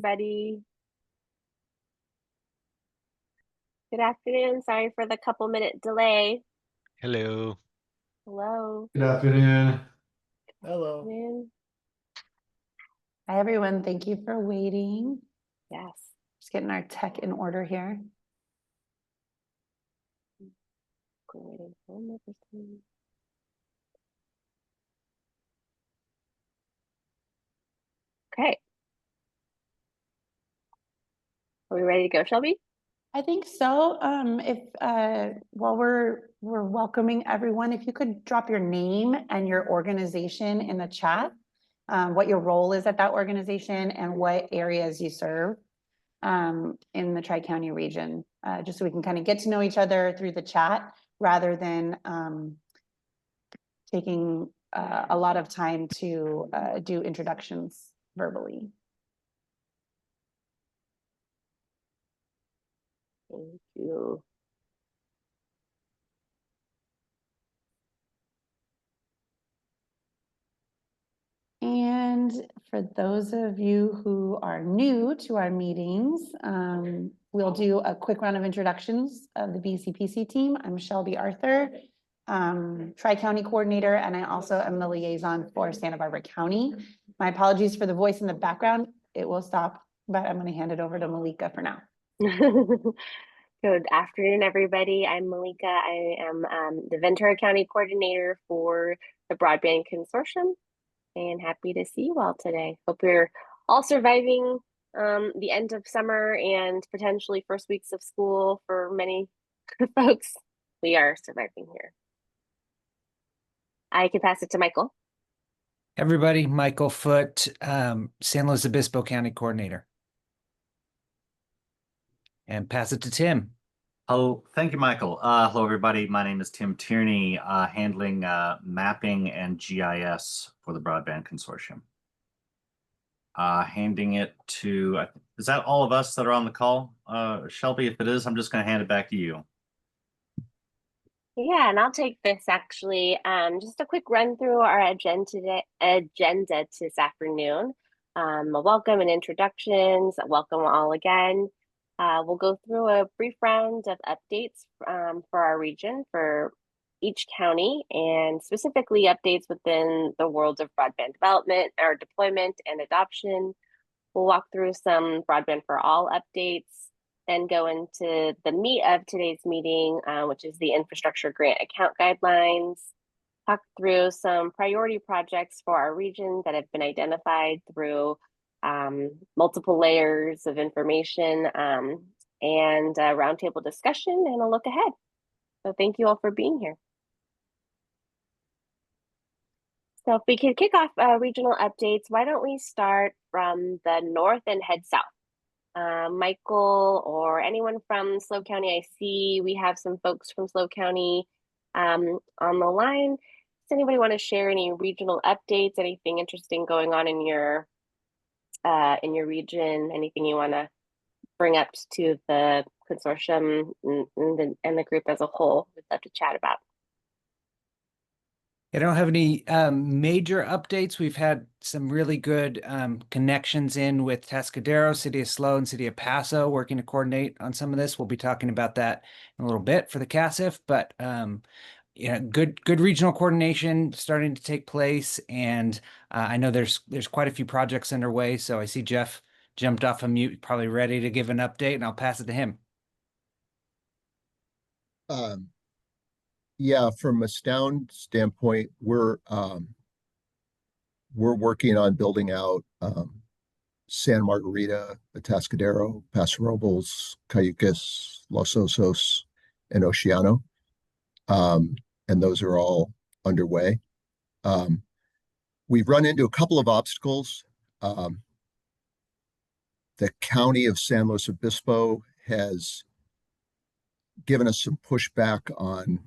Everybody. Good afternoon. Sorry for the couple-minute delay. Hello. Hello. Good afternoon. Hello. Afternoon. Hi, everyone. Thank you for waiting. Yes. Just getting our tech in order here. Okay. Are we ready to go, Shelby? I think so. While we're welcoming everyone, if you could drop your name and your organization in the chat, what your role is at that organization and what areas you serve in the Tri-County region, just so we can kind of get to know each other through the chat rather than taking a lot of time to do introductions verbally. Thank you. And for those of you who are new to our meetings, we'll do a quick round of introductions of the BCPC team. I'm Shelby Arthur, Tri-County Coordinator, and I also am the liaison for Santa Barbara County. My apologies for the voice in the background. It will stop, but I'm going to hand it over to Malika for now. Good afternoon, everybody. I'm Malika. I am the Ventura County Coordinator for the Broadband Consortium, and happy to see you all today. Hope you're all surviving the end of summer and potentially first weeks of school for many folks. We are surviving here. I can pass it to Michael. Everybody, Michael Foote, San Luis Obispo County Coordinator. And pass it to Tim. Oh, thank you, Michael. Hello, everybody. My name is Tim Tierney, handling mapping and GIS for the Broadband Consortium. Handing it to, is that all of us that are on the call? Shelby, if it is, I'm just going to hand it back to you. Yeah, and I'll take this actually. Just a quick run through our agenda this afternoon. A welcome and introductions. Welcome all again. We'll go through a brief round of updates for our region, for each county, and specifically updates within the world of broadband development or deployment and adoption. We'll walk through some Broadband for All updates, then go into the meat of today's meeting, which is the infrastructure grant account guidelines, talk through some priority projects for our region that have been identified through multiple layers of information, and a roundtable discussion and a look ahead. So thank you all for being here. So if we could kick off regional updates, why don't we start from the north and head south? Michael or anyone from SLO County, I see we have some folks from SLO County on the line. Does anybody want to share any regional updates, anything interesting going on in your region, anything you want to bring up to the consortium and the group as a whole? We'd love to chat about. I don't have any major updates. We've had some really good connections in with Tascadero, City of SLO, and City of Paso working to coordinate on some of this. We'll be talking about that in a little bit for the CASIF, but good regional coordination starting to take place, and I know there's quite a few projects underway. So I see Jeff jumped off of mute, probably ready to give an update, and I'll pass it to him. Yeah, from a sound standpoint, we're working on building out Santa Margarita, Atascadero, Paso Robles, Cayucas, Los Osos, and Oceano. And those are all underway. We've run into a couple of obstacles. The county of San Luis Obispo has given us some pushback on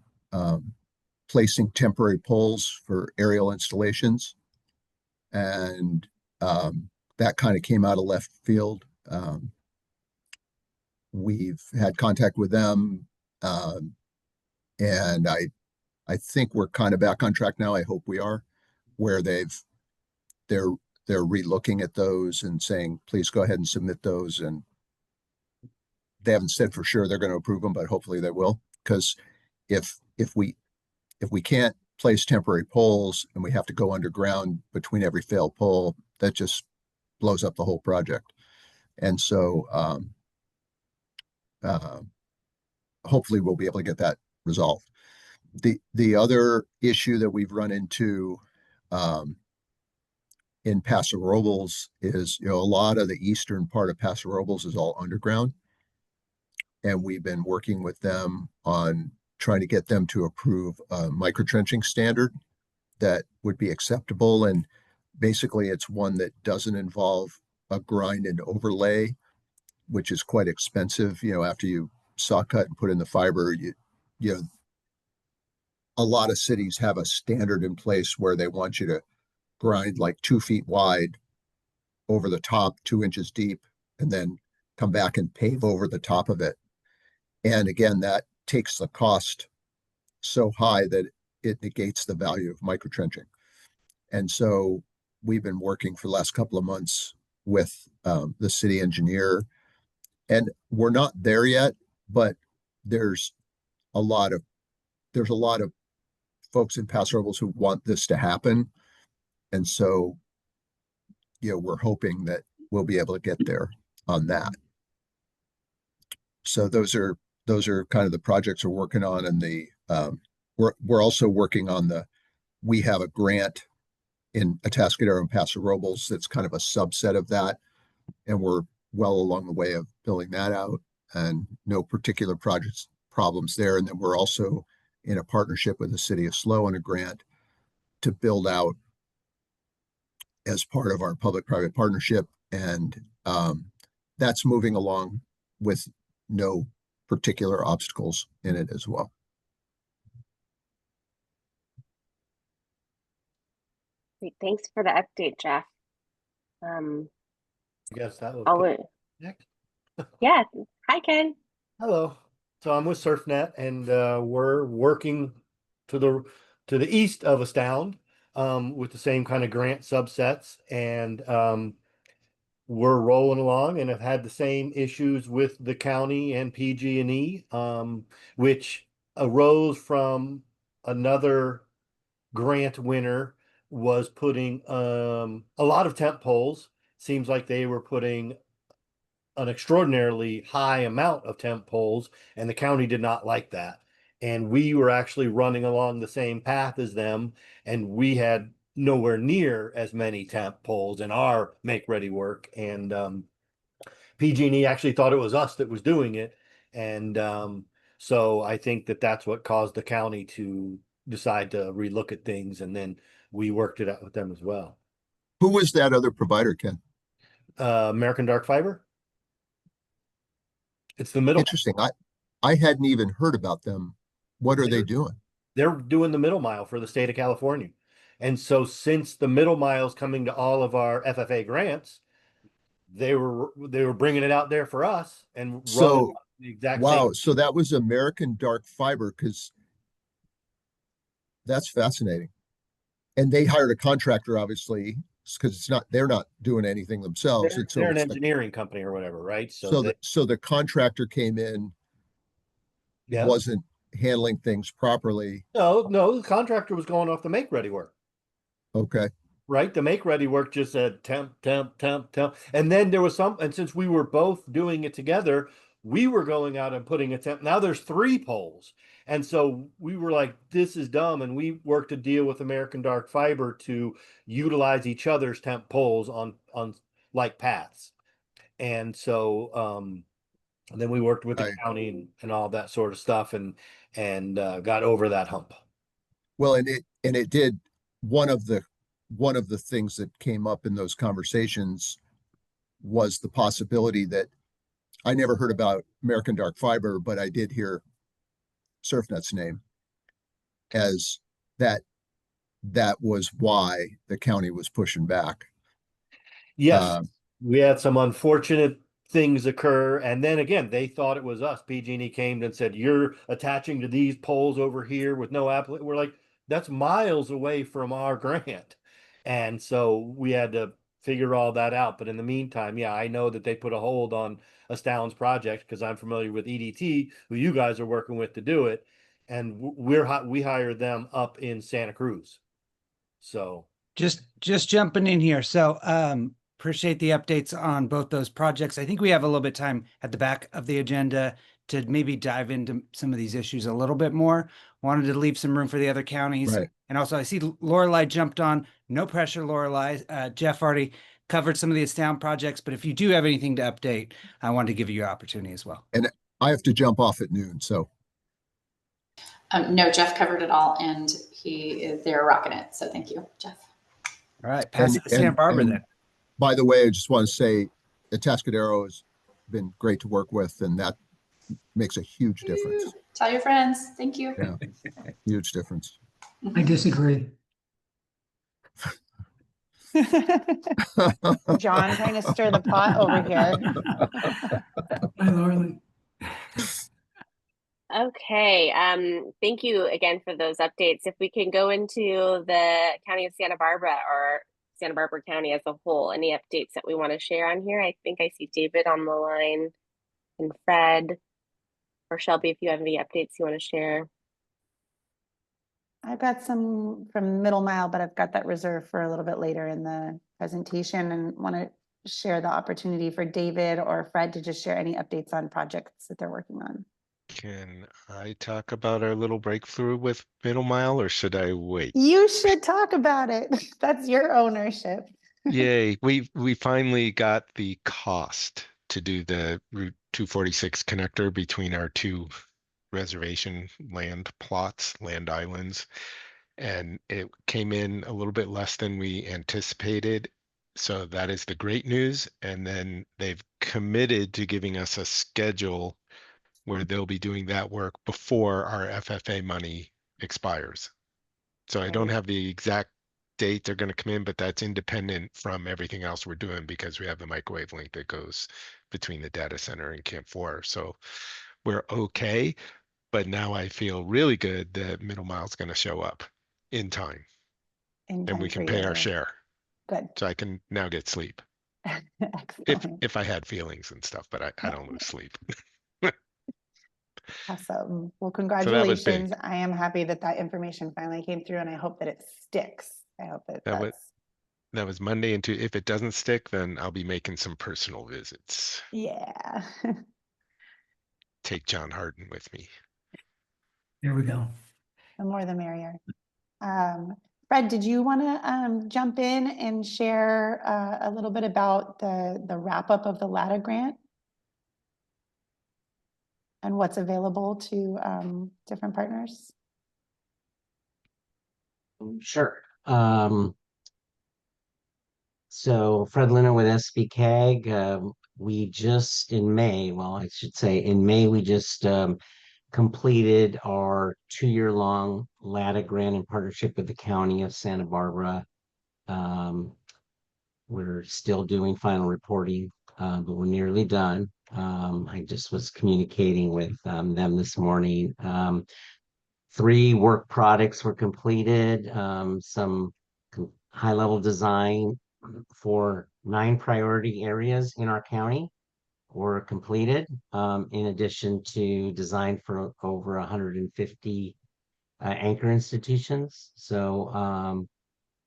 placing temporary poles for aerial installations. And that kind of came out of left field. We've had contact with them, and I think we're kind of back on track now. I hope we are, where they're they're relooking at those and saying, please go ahead and submit those. And they haven't said for sure they're going to approve them, but hopefully they will. Because if we can't place temporary poles and we have to go underground between every failed pole, that just blows up the whole project. And so hopefully we'll be able to get that resolved. The other issue that we've run into in Paso Robles is, a lot of the eastern part of Paso Robles is all underground. And we've been working with them on trying to get them to approve a microtrenching standard that would be acceptable. And basically it's one that doesn't involve a grind and overlay, which is quite expensive. After you saw cut and put in the fiber, a lot of cities have a standard in place where they want you to grind like 2 feet wide over the top, 2 inches deep, and then come back and pave over the top of it. And again, that takes the cost so high that it negates the value of microtrenching. And so we've been working for the last couple of months with the city engineer, and we're not there yet, but there's a lot of folks in Paso Robles who want this to happen. And so, we're hoping that we'll be able to get there on that. So those are kind of the projects we're working on. And we're also working on we have a grant in Atascadero and Paso Robles that's kind of a subset of that. And we're well along the way of building that out, and no particular problems there. And then we're also in a partnership with the city of SLO on a grant to build out as part of our public-private partnership. And that's moving along with no particular obstacles in it as well. Great. Thanks for the update, Jeff. I guess that will Oh, next. yeah. Hi, Ken. Hello. So I'm with SurfNet, and we're working to the east of Astound with the same kind of grant subsets, and we're rolling along and have had the same issues with the county and PG&E, which arose from another grant winner was putting a lot of temp poles. Seems like they were putting an extraordinarily high amount of temp poles, and the county did not like that. And we were actually running along the same path as them, and we had nowhere near as many temp poles in our make ready work. And PG&E actually thought it was us that was doing it. And so I think that's what caused the county to decide to relook at things, and then we worked it out with them as well. Who was that other provider, Ken? American Dark Fiber. It's the middle. Interesting. I hadn't even heard about them. What are they doing? They're doing the middle mile for the state of California. And so since the middle mile is coming to all of our FFA grants, they were bringing it out there for us and So the exact wow, same. so that was American Dark Fiber, because that's fascinating. And they hired a contractor, obviously, because they're not doing anything themselves. They're an engineering company or whatever, right? So the contractor came in, yeah, wasn't handling things properly. no, the contractor was going off the make ready work. Okay. Right, the make ready work just said temp, and then there was and since we were both doing it together, we were going out and putting a temp. Now there's 3 poles, and so we were like, this is dumb, and we worked a deal with American Dark Fiber to utilize each other's temp poles on like paths. And so and then we worked with the county and all that sort of stuff, and got over that hump. Well, and it did. One of the things that came up in those conversations was the possibility that I never heard about American Dark Fiber, but I did hear SurfNet's name as that was why the county was pushing back. Yes, we had some unfortunate things occur, and then again, they thought it was us. PG&E came and said, "You're attaching to these poles over here with no applicant." We're like, "That's miles away from our grant," and so we had to figure all that out. But in the meantime, yeah, I know that they put a hold on Astound's project because I'm familiar with EDT, who you guys are working with to do it, and we hired them up in Santa Cruz. So Just jumping in here. So appreciate the updates on both those projects. I think we have a little bit of time at the back of the agenda to maybe dive into some of these issues a little bit more. Wanted to leave some room for the other counties. Right. And also I see Lorelei jumped on. No pressure, Lorelei. Jeff already covered some of the Astound projects, but if you do have anything to update, I wanted to give you your opportunity as well. And I have to jump off at noon, so. No, Jeff covered it all, and they're rocking it. So thank you, Jeff. All right, pass it to Santa Barbara then. By the way, I just want to say Atascadero has been great to work with, and that makes a huge difference. Tell your friends. Thank you. Yeah, huge difference. I disagree. John trying to stir the pot over here. Hi, Lauren. Okay, thank you again for those updates. If we can go into the county of Santa Barbara or Santa Barbara County as a whole, any updates that we want to share on here? I think I see David on the line and Fred or Shelby, if you have any updates you want to share. I've got some from Middle Mile, but I've got that reserved for a little bit later in the presentation and want to share the opportunity for David or Fred to just share any updates on projects that they're working on. Can I talk about our little breakthrough with Middle Mile, or should I wait? You should talk about it. That's your ownership. Yay, we finally got the cost to do the Route 246 connector between our two reservation land plots, land islands, and it came in a little bit less than we anticipated. So that is the great news. And then they've committed to giving us a schedule where they'll be doing that work before our FFA money expires. So I don't have the exact date they're going to come in, but that's independent from everything else we're doing because we have the microwave link that goes between the data center and Camp 4. So we're okay, but now I feel really good that Middle Mile is going to show up in time and we can pay our share. Good. So I can now get sleep. Excellent. If I had feelings and stuff, but I don't lose sleep. Awesome. Well, So that was big. congratulations. I am happy that that information finally came through and I hope that it sticks. I hope that That was Monday, and if it doesn't stick, then I'll be making some personal visits. yeah. Take John Harden with me. There we go. The more the merrier. Fred, did you want to jump in and share a little bit about the wrap up of the LATA grant and what's available to different partners? Sure. So Fred Liner with SBCAG, we just in May, well, I should say in May, we just completed our 2-year-long LATA grant in partnership with the County of Santa Barbara. We're still doing final reporting, but we're nearly done. I just was communicating with them this morning. 3 work products were completed, some high-level design for 9 priority areas in our county were completed, in addition to design for over 150 anchor institutions. So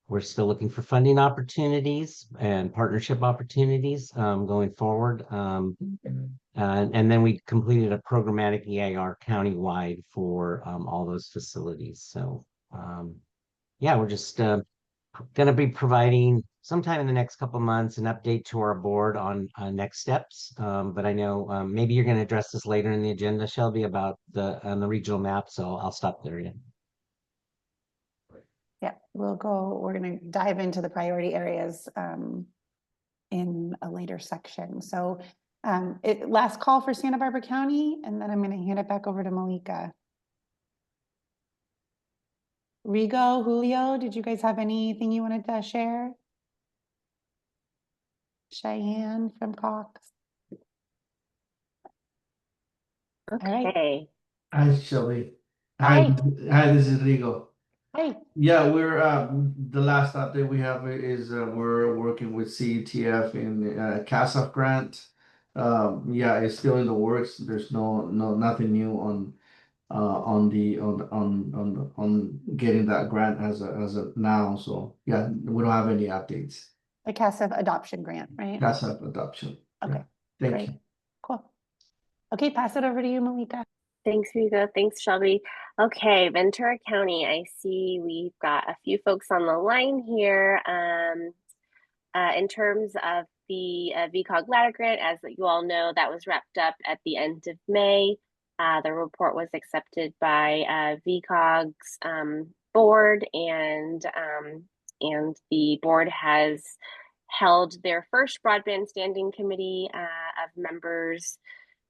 we're still looking for funding opportunities and partnership opportunities going forward. And then we completed a programmatic EIR countywide for all those facilities. So yeah, we're just going to be providing sometime in the next couple of months an update to our board on next steps. But I know maybe you're going to address this later in the agenda, Shelby, about the regional map. So I'll stop there. Yeah, we're going to dive into the priority areas in a later section. So last call for Santa Barbara County, and then I'm going to hand it back over to Malika. Rigo, Julio, did you guys have anything you wanted to share? Cheyenne from Cox. Okay. Hi, Shelby. Hi. Hi, this is Rigo. Hi. Yeah, we're the last update we have is we're working with CETF in CASAF grant. Yeah, it's still in the works. There's nothing new on getting that grant as of now. So yeah, we don't have any updates. The CASF adoption grant, right? CASAF adoption. Okay, Thank great. you. Cool. Okay, pass it over to you, Malika. Thanks, Rico. Thanks, Shelby. Okay, Ventura County, I see we've got a few folks on the line here. In terms of the VCOG ladder grant, as you all know, that was wrapped up at the end of May. The report was accepted by VCOG's board, and the board has held their first broadband standing committee of members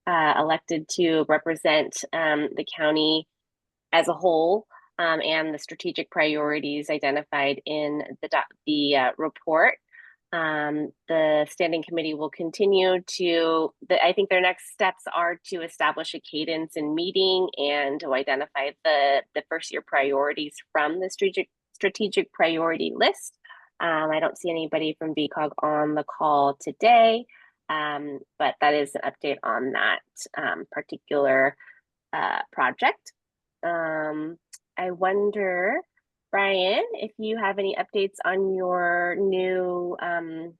elected to represent the county as a whole, and the strategic priorities identified in the report. The standing committee will continue to, I think their next steps are to establish a cadence in meeting and to identify the first year priorities from the strategic priority list. I don't see anybody from VCOG on the call today, but that is an update on that particular project. I wonder, Brian, if you have any updates on your new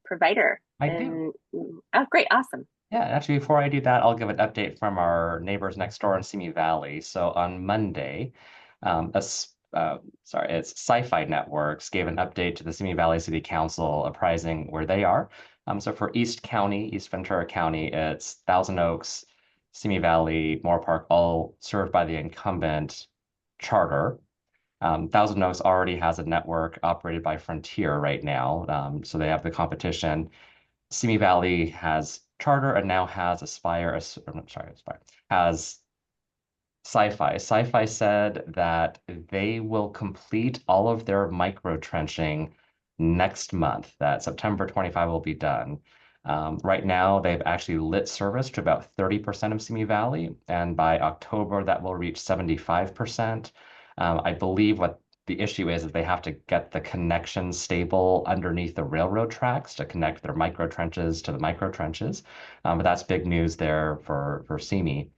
provider. I do. Oh, great. Awesome. Yeah, actually, before I do that, I'll give an update from our neighbors next door in Simi Valley. So on Monday, it's Sci-Fi Networks gave an update to the Simi Valley City Council apprising where they are. So for East Ventura County, it's Thousand Oaks, Simi Valley, Moore Park, all served by the incumbent Charter. Thousand Oaks already has a network operated by Frontier right now, so they have the competition. Simi Valley has Charter and now has has Sci-Fi. Sci-Fi said that they will complete all of their micro trenching next month, that September 25 will be done. Right now, they've actually lit service to about 30% of Simi Valley, and by October, that will reach 75%. I believe what the issue is they have to get the connection stable underneath the railroad tracks to connect their micro trenches to the micro trenches. But that's big news there for Simi.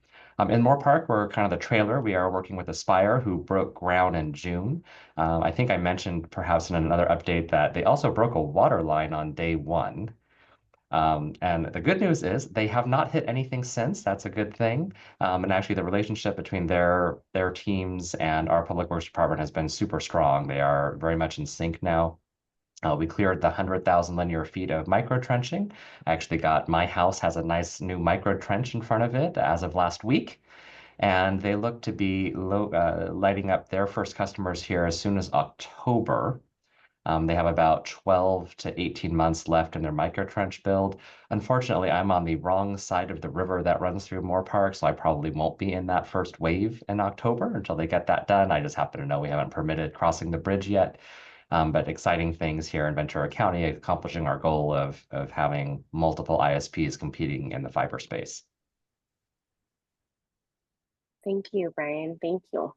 In Moore Park, we're kind of the trailer. We are working with Aspire, who broke ground in June. I think I mentioned perhaps in another update that they also broke a water line on day one. And the good news is they have not hit anything since. That's a good thing. And actually, the relationship between their teams and our Public Works Department has been super strong. They are very much in sync now. We cleared the 100,000 linear feet of micro trenching. I actually my house has a nice new micro trench in front of it as of last week. And they look to be lighting up their first customers here as soon as October. They have about 12 to 18 months left in their micro trench build. Unfortunately, I'm on the wrong side of the river that runs through Moore Park, so I probably won't be in that first wave in October until they get that done. I just happen to know we haven't permitted crossing the bridge yet. But exciting things here in Ventura County, accomplishing our goal of having multiple ISPs competing in the fiber space. Thank you, Brian. Thank you.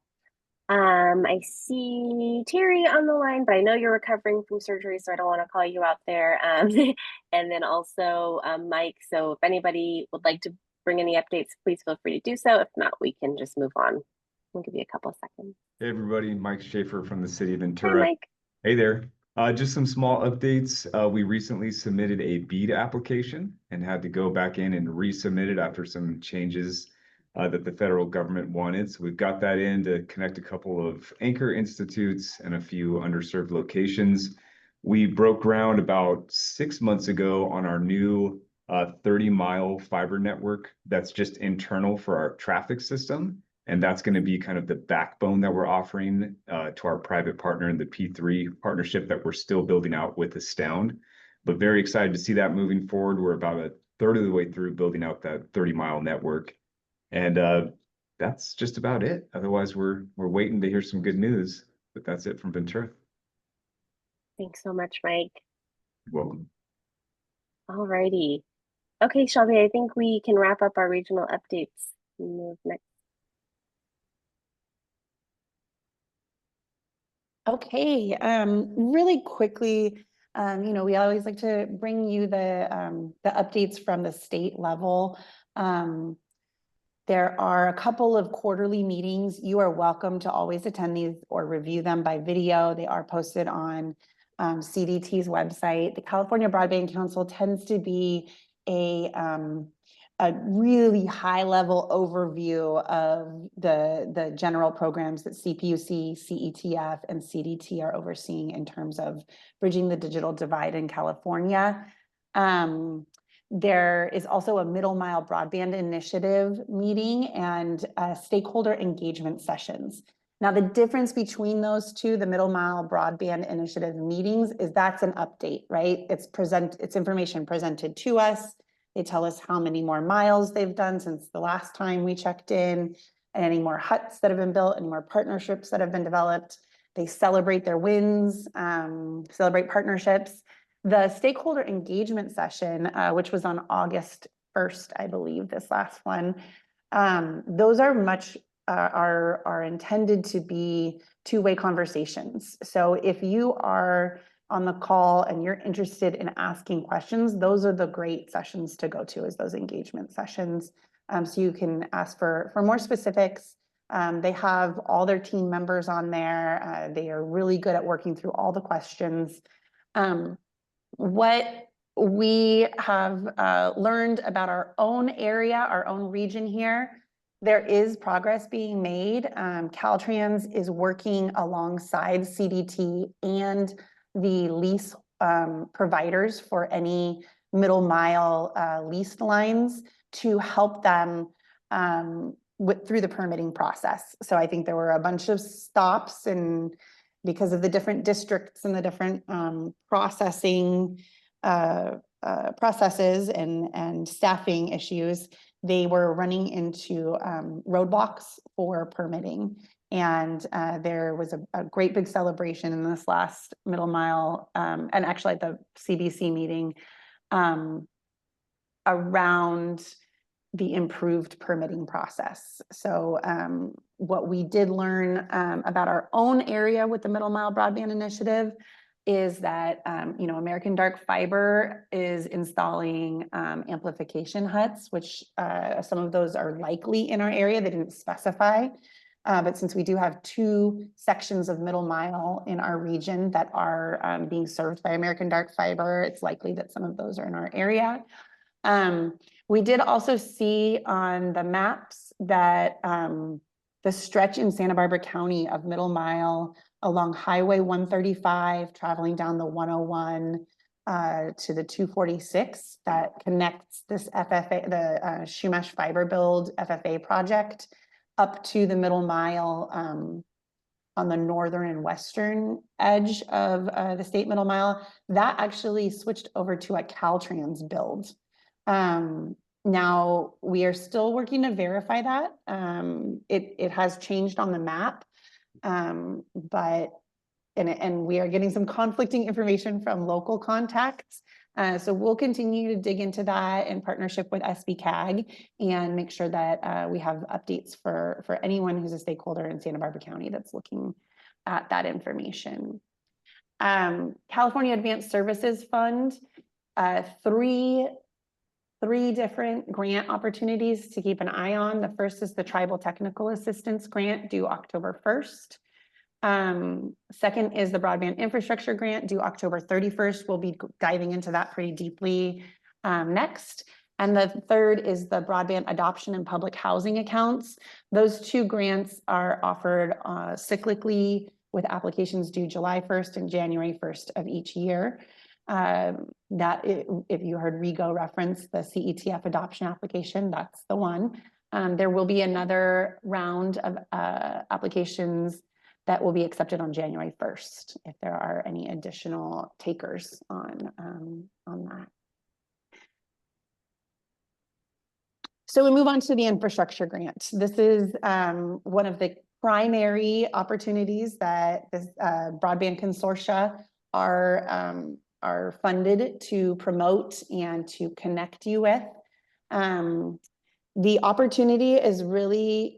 I see Terry on the line, but I know you're recovering from surgery, so I don't want to call you out there. And then also Mike. So if anybody would like to bring any updates, please feel free to do so. If not, we can just move on. We'll give you a couple of seconds. Hey everybody, Mike Schaefer from the city of Ventura. Hi, Mike. Hey there. Just some small updates. We recently submitted a BEAD application and had to go back in and resubmit it after some changes that the federal government wanted. So we've got that in to connect a couple of anchor institutes and a few underserved locations. We broke ground about 6 months ago on our new 30-mile fiber network that's just internal for our traffic system. And that's going to be kind of the backbone that we're offering to our private partner in the P3 partnership that we're still building out with Astound. But very excited to see that moving forward. We're about a third of the way through building out that 30-mile network. And that's just about it. Otherwise, we're waiting to hear some good news. But that's it from Ventura. Thanks so much, Mike. You're welcome. All righty. Okay, Shelby, I think we can wrap up our regional updates. Move next. Okay, really quickly, we always like to bring you the updates from the state level. There are a couple of quarterly meetings. You are welcome to always attend these or review them by video. They are posted on CDT's website. The California Broadband Council tends to be a really high level overview of the general programs that CPUC, CETF, and CDT are overseeing in terms of bridging the digital divide in California. There is also a middle mile broadband initiative meeting and stakeholder engagement sessions. Now, the difference between those two, the middle mile broadband initiative meetings, is that's an update, right? It's information presented to us. They tell us how many more miles they've done since the last time we checked in, and any more huts that have been built, any more partnerships that have been developed. They celebrate their wins, celebrate partnerships. The stakeholder engagement session, which was on August 1st, I believe, this last one, those are are intended to be two-way conversations. So if you are on the call and you're interested in asking questions, those are the great sessions to go to, is those engagement sessions. So you can ask for more specifics. They have all their team members on there. They are really good at working through all the questions. What we have learned about our own area, our own region here, there is progress being made. Caltrans is working alongside CDT and the lease providers for any middle mile leased lines to help them through the permitting process. So I think there were a bunch of stops, and because of the different districts and the different processes and staffing issues, they were running into roadblocks for permitting. And there was a great big celebration in this last middle mile, and actually at the CBC meeting, around the improved permitting process. So what we did learn about our own area with the Middle Mile Broadband Initiative is that American Dark Fiber is installing amplification huts, which some of those are likely in our area. They didn't specify, but since we do have 2 sections of middle mile in our region that are being served by American Dark Fiber, it's likely that some of those are in our area. We did also see on the maps that the stretch in Santa Barbara County of middle mile along Highway 135, traveling down the 101 to the 246 that connects this FFA, the Shumash Fiber Build FFA project up to the middle mile on the northern and western edge of the state middle mile, that actually switched over to a Caltrans build. Now we are still working to verify that. It has changed on the map, but we are getting some conflicting information from local contacts. So we'll continue to dig into that in partnership with SBCAG and make sure that we have updates for anyone who's a stakeholder in Santa Barbara County that's looking at that information. California Advanced Services Fund, three different grant opportunities to keep an eye on. The first is the Tribal Technical Assistance Grant due October 1st. Second is the Broadband Infrastructure Grant due October 31st. We'll be diving into that pretty deeply next. And the third is the Broadband Adoption and Public Housing Accounts. Those 2 grants are offered cyclically with applications due July 1st and January 1st of each year. If you heard Rigo reference the CETF adoption application, that's the one. There will be another round of applications that will be accepted on January 1st if there are any additional takers on that. So we move on to the infrastructure grant. This is one of the primary opportunities that this broadband consortia are funded to promote and to connect you with. The opportunity is really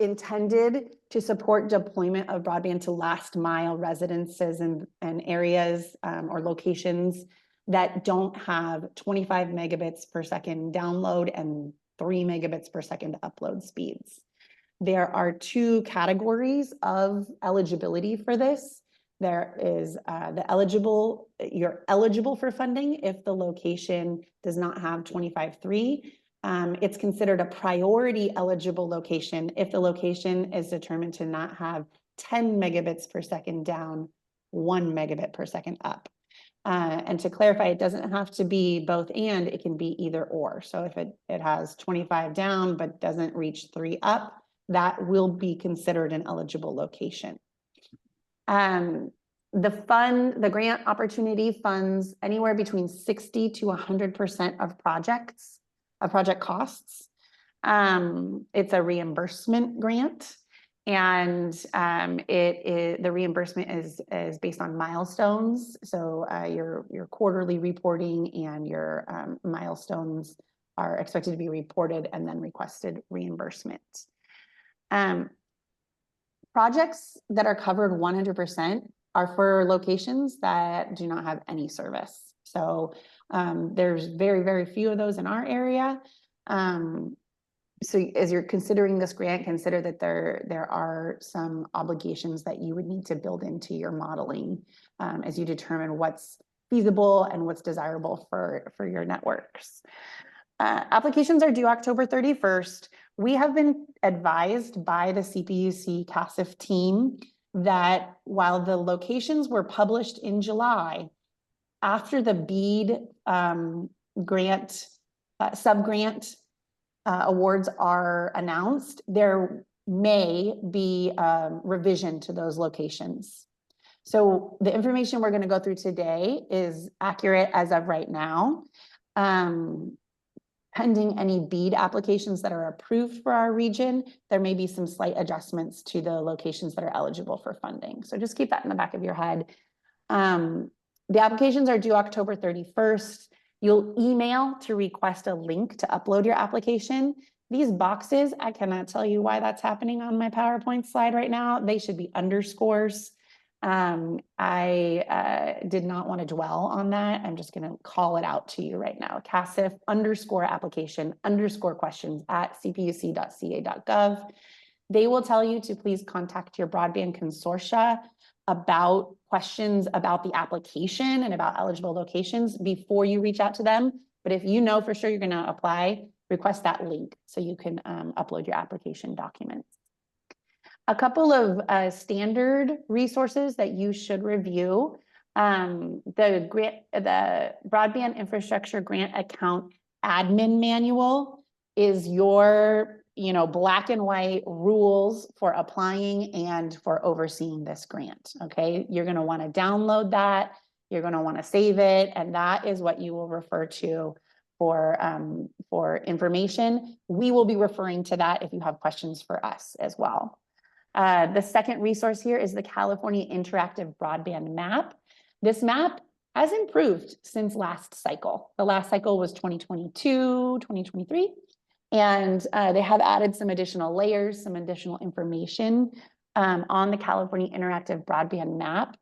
intended to support deployment of broadband to last mile residences and areas or locations that don't have 25 megabits per second download and 3 megabits per second upload speeds. There are two categories of eligibility for this. There is you're eligible for funding if the location does not have 25.3. It's considered a priority eligible location if the location is determined to not have 10 megabits per second down, 1 megabit per second up. And to clarify, it doesn't have to be both and, it can be either or. So if it has 25 down but doesn't reach 3 up, that will be considered an eligible location. The grant opportunity funds anywhere between 60 to 100% of project costs. It's a reimbursement grant, and the reimbursement is based on milestones. So your quarterly reporting and your milestones are expected to be reported and then requested reimbursement. Projects that are covered 100% are for locations that do not have any service. So there's very, very few of those in our area. So as you're considering this grant, consider that there are some obligations that you would need to build into your modeling as you determine what's feasible and what's desirable for your networks. Applications are due October 31st. We have been advised by the CPUC CASIF team that while the locations were published in July, after the BEAD grant, sub-grant awards are announced, there may be revision to those locations. So the information we're going to go through today is accurate as of right now. Pending any BEAD applications that are approved for our region, there may be some slight adjustments to the locations that are eligible for funding. So just keep that in the back of your head. The applications are due October 31st. You'll email to request a link to upload your application. These boxes, I cannot tell you why that's happening on my PowerPoint slide right now. They should be underscores. I did not want to dwell on that. I'm just going to call it out to you right now. CASIF _application _questions at cpuc.ca.gov. They will tell you to please contact your broadband consortia about questions about the application and about eligible locations before you reach out to them. But if you know for sure you're going to apply, request that link so you can upload your application documents. A couple of standard resources that you should review. The Broadband Infrastructure Grant Account Admin Manual is your, black and white rules for applying and for overseeing this grant. Okay, you're going to want to download that. You're going to want to save it, and that is what you will refer to for information. We will be referring to that if you have questions for us as well. The second resource here is the California Interactive Broadband Map. This map has improved since last cycle. The last cycle was 2022, 2023, and they have added some additional layers, some additional information on the California Interactive Broadband Map.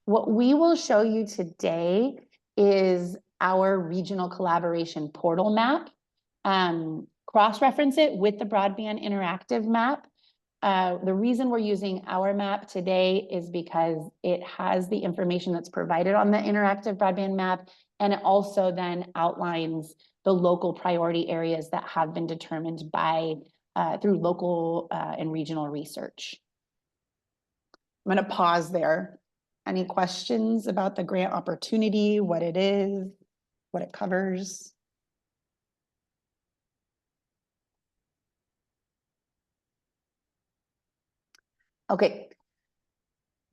What we will show you today is our regional collaboration portal map. Cross-reference it with the Broadband Interactive Map. The reason we're using our map today is because it has the information that's provided on the interactive broadband map, and it also then outlines the local priority areas that have been determined by through local and regional research. I'm going to pause there. Any questions about the grant opportunity, what it is, what it covers? Okay,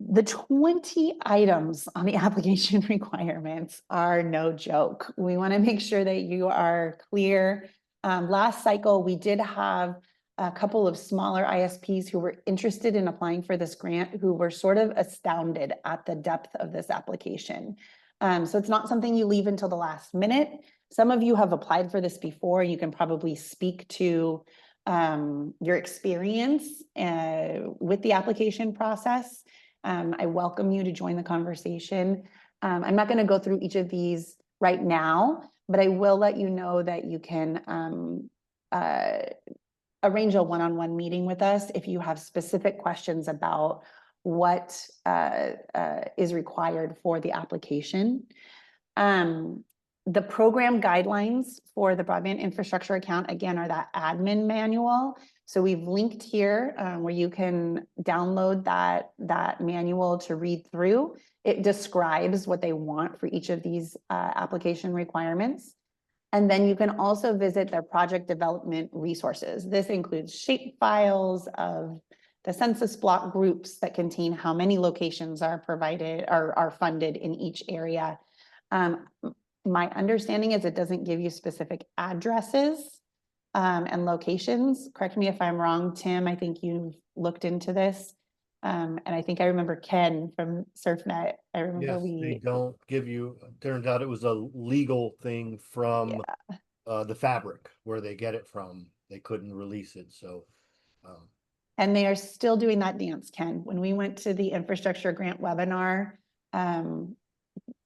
the 20 items on the application requirements are no joke. We want to make sure that you are clear. Last cycle, we did have a couple of smaller ISPs who were interested in applying for this grant, who were sort of astounded at the depth of this application. So it's not something you leave until the last minute. Some of you have applied for this before. You can probably speak to your experience with the application process. I welcome you to join the conversation. I'm not going to go through each of these right now, but I will let you know that you can arrange a one-on-one meeting with us if you have specific questions about what is required for the application. The program guidelines for the broadband infrastructure account, again, are that admin manual. So we've linked here where you can download that manual to read through. It describes what they want for each of these application requirements. And then you can also visit their project development resources. This includes shape files of the census block groups that contain how many locations are provided or are funded in each area. My understanding is it doesn't give you specific addresses and locations. Correct me if I'm wrong, Tim. I think you've looked into this. And I think I remember Ken from SurfNet. I remember Yes, they don't give you, turns out it was a legal thing from the fabric where they get it from. They couldn't release it, so. And they are still doing that dance, Ken. When we went to the infrastructure grant webinar,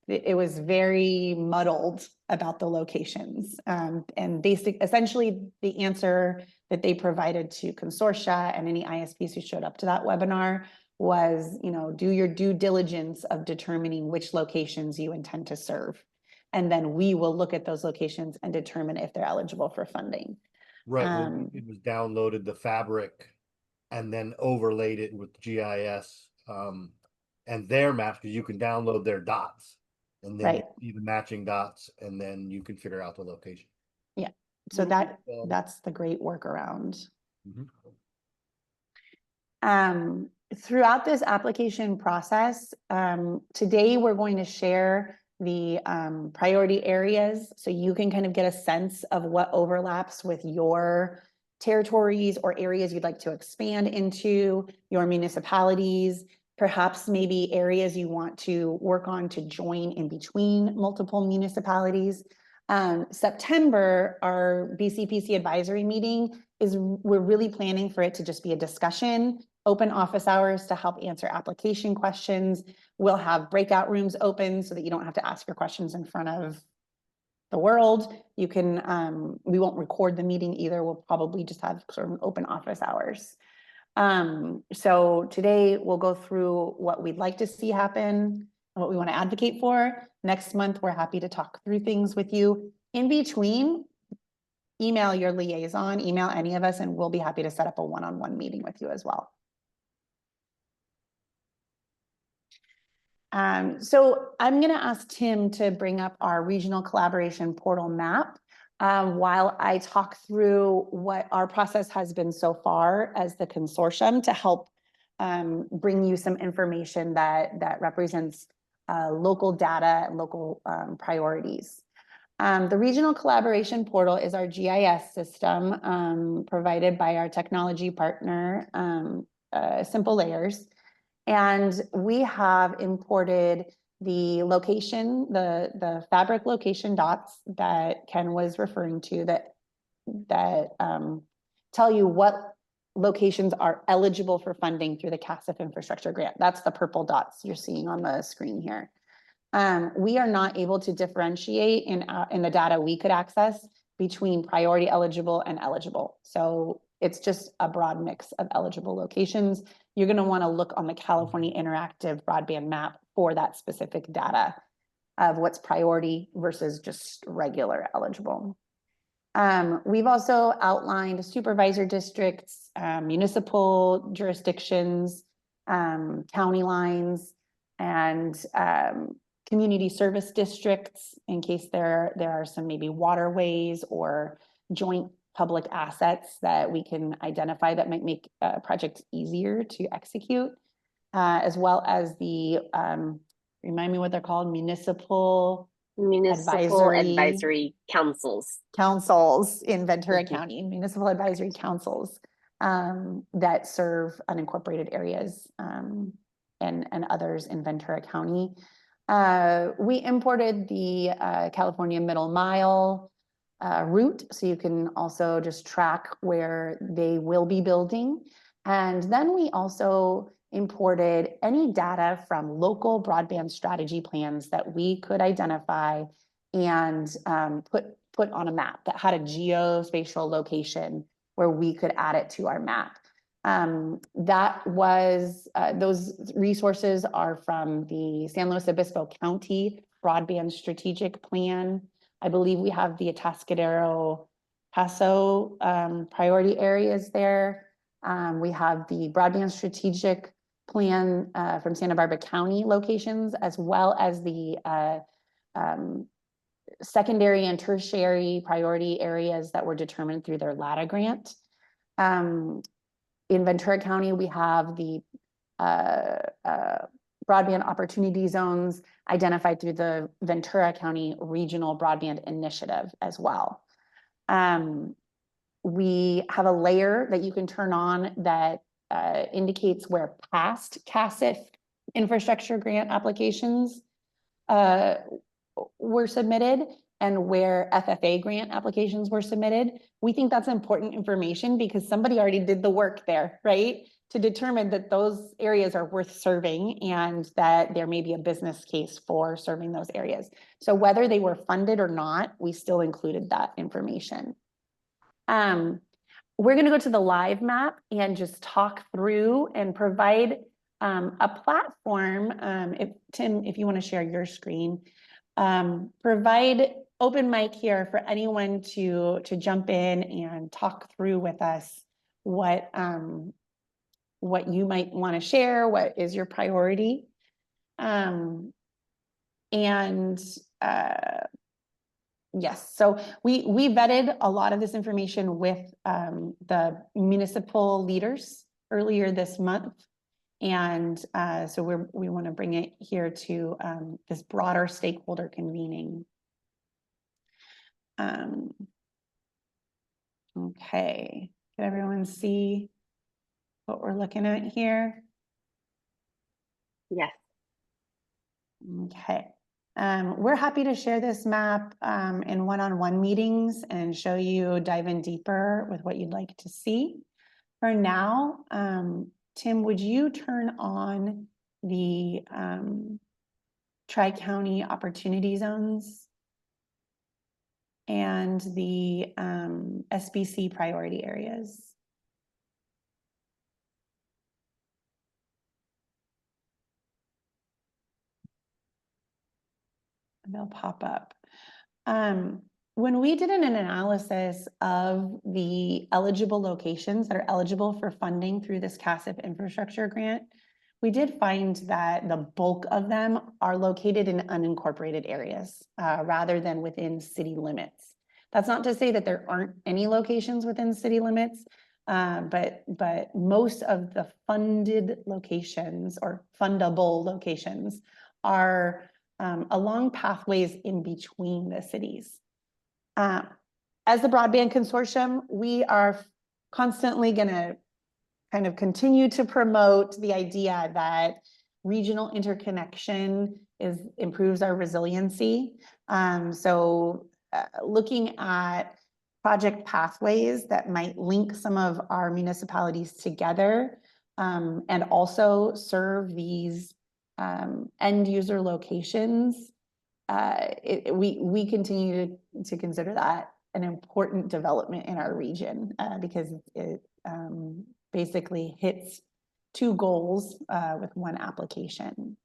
it was very muddled about the locations. And essentially the answer that they provided to consortia and any ISPs who showed up to that webinar was, do your due diligence of determining which locations you intend to serve. And then we will look at those locations and determine if they're eligible for funding. Right, it was downloaded the fabric and then overlaid it with GIS and their maps, because you can download their dots and then you see the matching dots, and then you can figure out the location. Yeah, so that's the great workaround. Throughout this application process, today we're going to share the priority areas so you can kind of get a sense of what overlaps with your territories or areas you'd like to expand into, your municipalities, perhaps maybe areas you want to work on to join in between multiple municipalities. September, our BCPC advisory meeting we're really planning for it to just be a discussion, open office hours to help answer application questions. We'll have breakout rooms open so that you don't have to ask your questions in front of the world. You can, we won't record the meeting either. We'll probably just have sort of open office hours. So today we'll go through what we'd like to see happen and what we want to advocate for. Next month, we're happy to talk through things with you. In between, email your liaison, email any of us, and we'll be happy to set up a one-on-one meeting with you as well. So I'm going to ask Tim to bring up our regional collaboration portal map while I talk through what our process has been so far as the consortium to help bring you some information that represents local data and local priorities. The regional collaboration portal is our GIS system provided by our technology partner, Simple Layers. And we have imported the location, the fabric location dots that Ken was referring to that tell you what locations are eligible for funding through the CASF infrastructure grant. That's the purple dots you're seeing on the screen here. We are not able to differentiate in the data we could access between priority eligible and eligible. So it's just a broad mix of eligible locations. You're going to want to look on the California Interactive Broadband Map for that specific data of what's priority versus just regular eligible. We've also outlined supervisor districts, municipal jurisdictions, county lines, and community service districts in case there are some maybe waterways or joint public assets that we can identify that might make projects easier to execute, as well as the, remind me what they're called, municipal advisory councils in Ventura County, municipal advisory councils that serve unincorporated areas and others in Ventura County. We imported the California Middle Mile route. So you can also just track where they will be building. And then we also imported any data from local broadband strategy plans that we could identify and put on a map that had a geospatial location where we could add it to our map. That was, those resources are from the San Luis Obispo County Broadband Strategic Plan. I believe we have the Atascadero Paso priority areas there. We have the Broadband Strategic Plan from Santa Barbara County locations, as well as the secondary and tertiary priority areas that were determined through their LATA grant. In Ventura County, we have the broadband opportunity zones identified through the Ventura County Regional Broadband Initiative as well. We have a layer that you can turn on that indicates where past CASIF infrastructure grant applications were submitted and where FFA grant applications were submitted. We think that's important information because somebody already did the work there, right? To determine that those areas are worth serving and that there may be a business case for serving those areas. So whether they were funded or not, we still included that information. We're going to go to the live map and just talk through and provide a platform. Tim, if you want to share your screen, provide open mic here for anyone to jump in and talk through with us what you might want to share, what is your priority. Yes, so we vetted a lot of this information with the municipal leaders earlier this month. And so we want to bring it here to this broader stakeholder convening. Okay, can everyone see what we're looking at here? Yes. Okay. We're happy to share this map in one-on-one meetings and show you, dive in deeper with what you'd like to see. For now, Tim, would you turn on the Tri-County Opportunity Zones and the SBC priority areas? They'll pop up. When we did an analysis of the eligible locations that are eligible for funding through this CASIF infrastructure grant, we did find that the bulk of them are located in unincorporated areas rather than within city limits. That's not to say that there aren't any locations within city limits, but most of the funded locations or fundable locations are along pathways in between the cities. As the Broadband Consortium, we are constantly going to kind of continue to promote the idea that regional interconnection improves our resiliency. So looking at project pathways that might link some of our municipalities together and also serve these end user locations, we continue to consider that an important development in our region because it basically hits two goals with one application.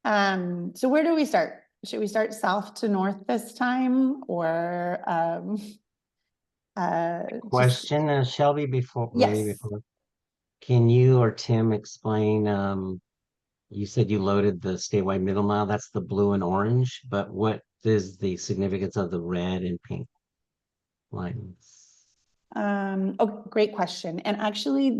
So where do we start? Should we start south to north this time, or question, Shelby, before maybe yes. before, can you or Tim explain? You said you loaded the statewide middle mile. That's the blue and orange, but what is the significance of the red and pink lines? Oh, great question. And actually,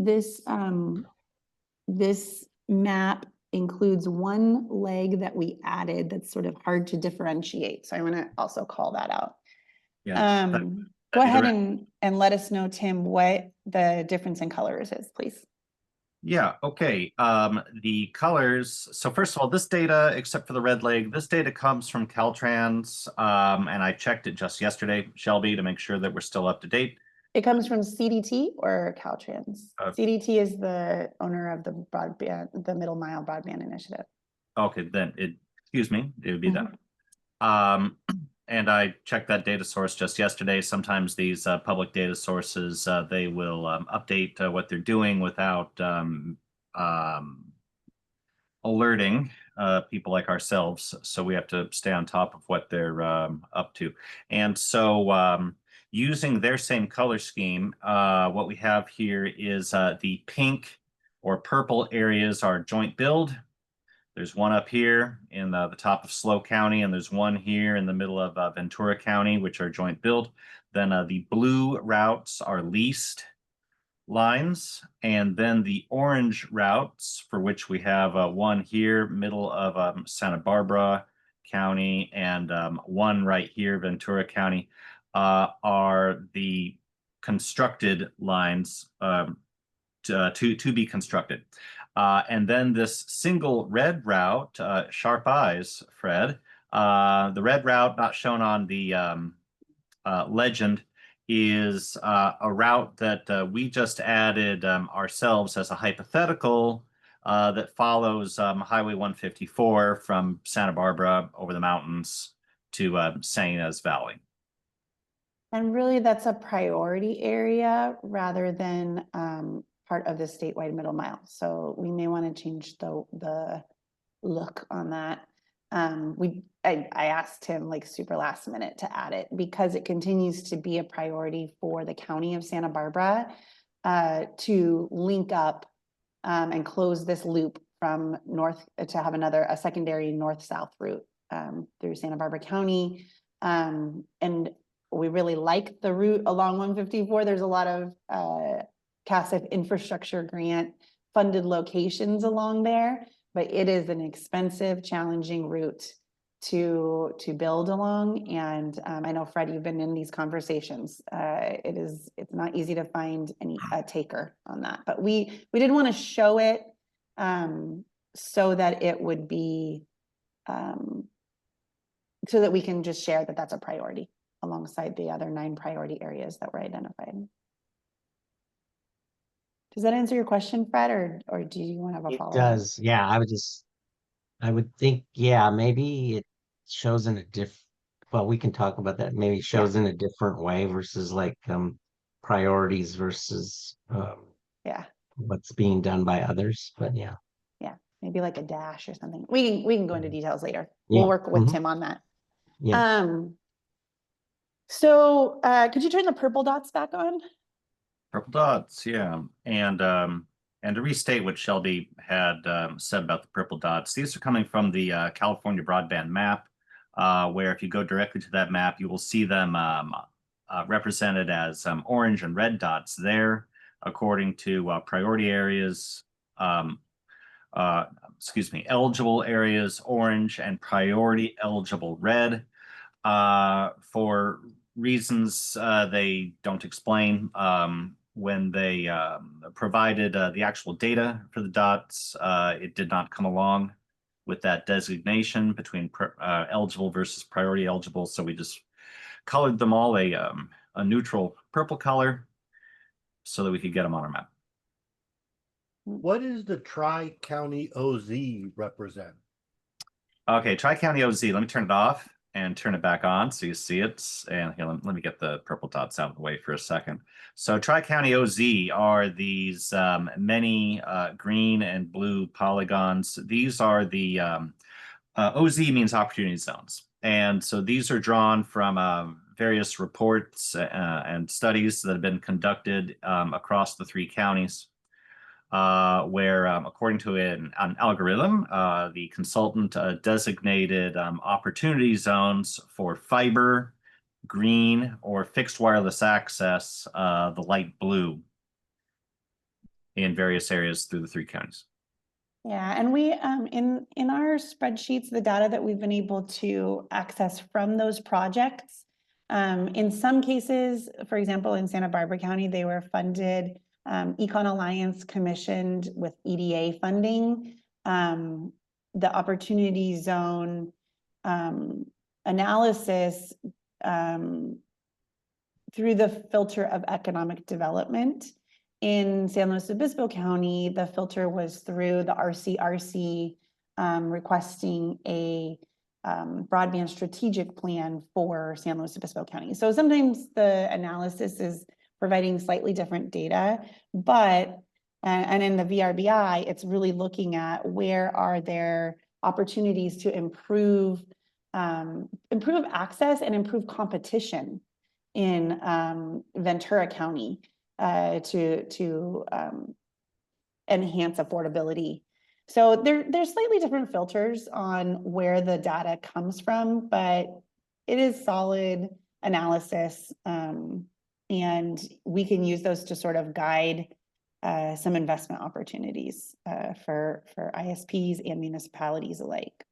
this map includes one leg that we added that's sort of hard to differentiate. So I want to also call that out. Yeah. Go ahead and let us know, Tim, what the difference in colors is, please. Yeah, okay. The colors. So first of all, this data, except for the red leg, this data comes from Caltrans. And I checked it just yesterday, Shelby, to make sure that we're still up to date. It comes from CDT or Caltrans. Uh, CDT is the owner of the broadband, the Middle Mile Broadband Initiative. Okay, then excuse me, it would be Mhm. that. And I checked that data source just yesterday. Sometimes these public data sources, they will update what they're doing without alerting people like ourselves. So we have to stay on top of what they're up to. And so using their same color scheme, what we have here is the pink or purple areas are joint build. There's one up here in the top of SLO County, and there's one here in the middle of Ventura County, which are joint build. Then the blue routes are leased lines, and then the orange routes, for which we have one here, middle of Santa Barbara County, and one right here, Ventura County, are the constructed lines to be constructed. And then this single red route, sharp eyes, Fred, the red route not shown on the legend is a route that we just added ourselves as a hypothetical that follows Highway 154 from Santa Barbara over the mountains to San Ynez Valley. And really, that's a priority area rather than part of the statewide middle mile. So we may want to change the look on that. I asked him like super last minute to add it because it continues to be a priority for the county of Santa Barbara to link up and close this loop from north to have a secondary north-south route through Santa Barbara County. And we really like the route along 154. There's a lot of CASF infrastructure grant funded locations along there, but it is an expensive, challenging route to build along. And I know, Fred, you've been in these conversations. It's not easy to find a taker on that, but we did want to show it so that it would be, so that we can just share that that's a priority alongside the other 9 priority areas that were identified. Does that answer your question, Fred, or do you want to have a follow-up? It does. Yeah, I would think, yeah, maybe it shows in a well, we can talk about that. Maybe it shows in a different way versus like priorities versus yeah, what's being done by others. But yeah. Yeah, maybe like a dash or something. We can go into details later. Yeah. We'll work with Tim on that. Yeah. So could you turn the purple dots back on? Purple dots, yeah. And to restate what Shelby had said about the purple dots, these are coming from the California broadband map, where if you go directly to that map, you will see them represented as orange and red dots there, according to priority areas, eligible areas orange and priority eligible red. For reasons they don't explain, when they provided the actual data for the dots, it did not come along with that designation between eligible versus priority eligible. So we just colored them all a neutral purple color so that we could get them on our map. What does the Tri-County OZ represent? Okay, Tri-County OZ, let me turn it off and turn it back on so you see it. And here, let me get the purple dots out of the way for a second. So Tri-County OZ are these many green and blue polygons. These are the OZ means opportunity zones. And so these are drawn from various reports and studies that have been conducted across the 3 counties. Where, according to an algorithm, the consultant designated opportunity zones for fiber, green, or fixed wireless access, the light blue, in various areas through the 3 counties. Yeah, and we in our spreadsheets, the data that we've been able to access from those projects, in some cases, for example, in Santa Barbara County, they were funded Econ Alliance commissioned with EDA funding, the opportunity zone analysis through the filter of economic development. In San Luis Obispo County, the filter was through the RCRC requesting a broadband strategic plan for San Luis Obispo County. So sometimes the analysis is providing slightly different data, but, and in the VRBI, it's really looking at where are there opportunities to improve access and improve competition in Ventura County to enhance affordability. So there's slightly different filters on where the data comes from, but it is solid analysis, and we can use those to sort of guide some investment opportunities for ISPs and municipalities alike.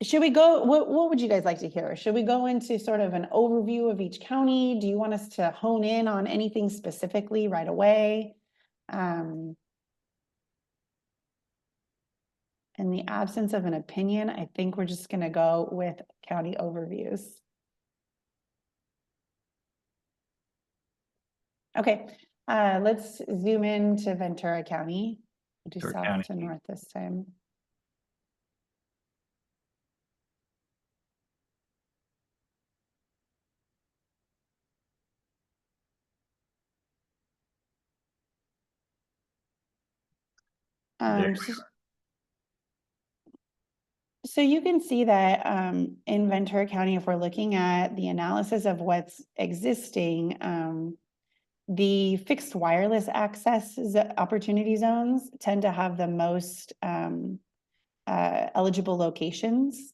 Should we go, what would you guys like to hear? Should we go into sort of an overview of each county? Do you want us to hone in on anything specifically right away? In the absence of an opinion, I think we're just gonna go with county overviews. Okay, let's zoom in to Ventura County. We'll do Ventura south County. to north this time. There. So you can see that in Ventura County, if we're looking at the analysis of what's existing, the fixed wireless access opportunity zones tend to have the most eligible locations.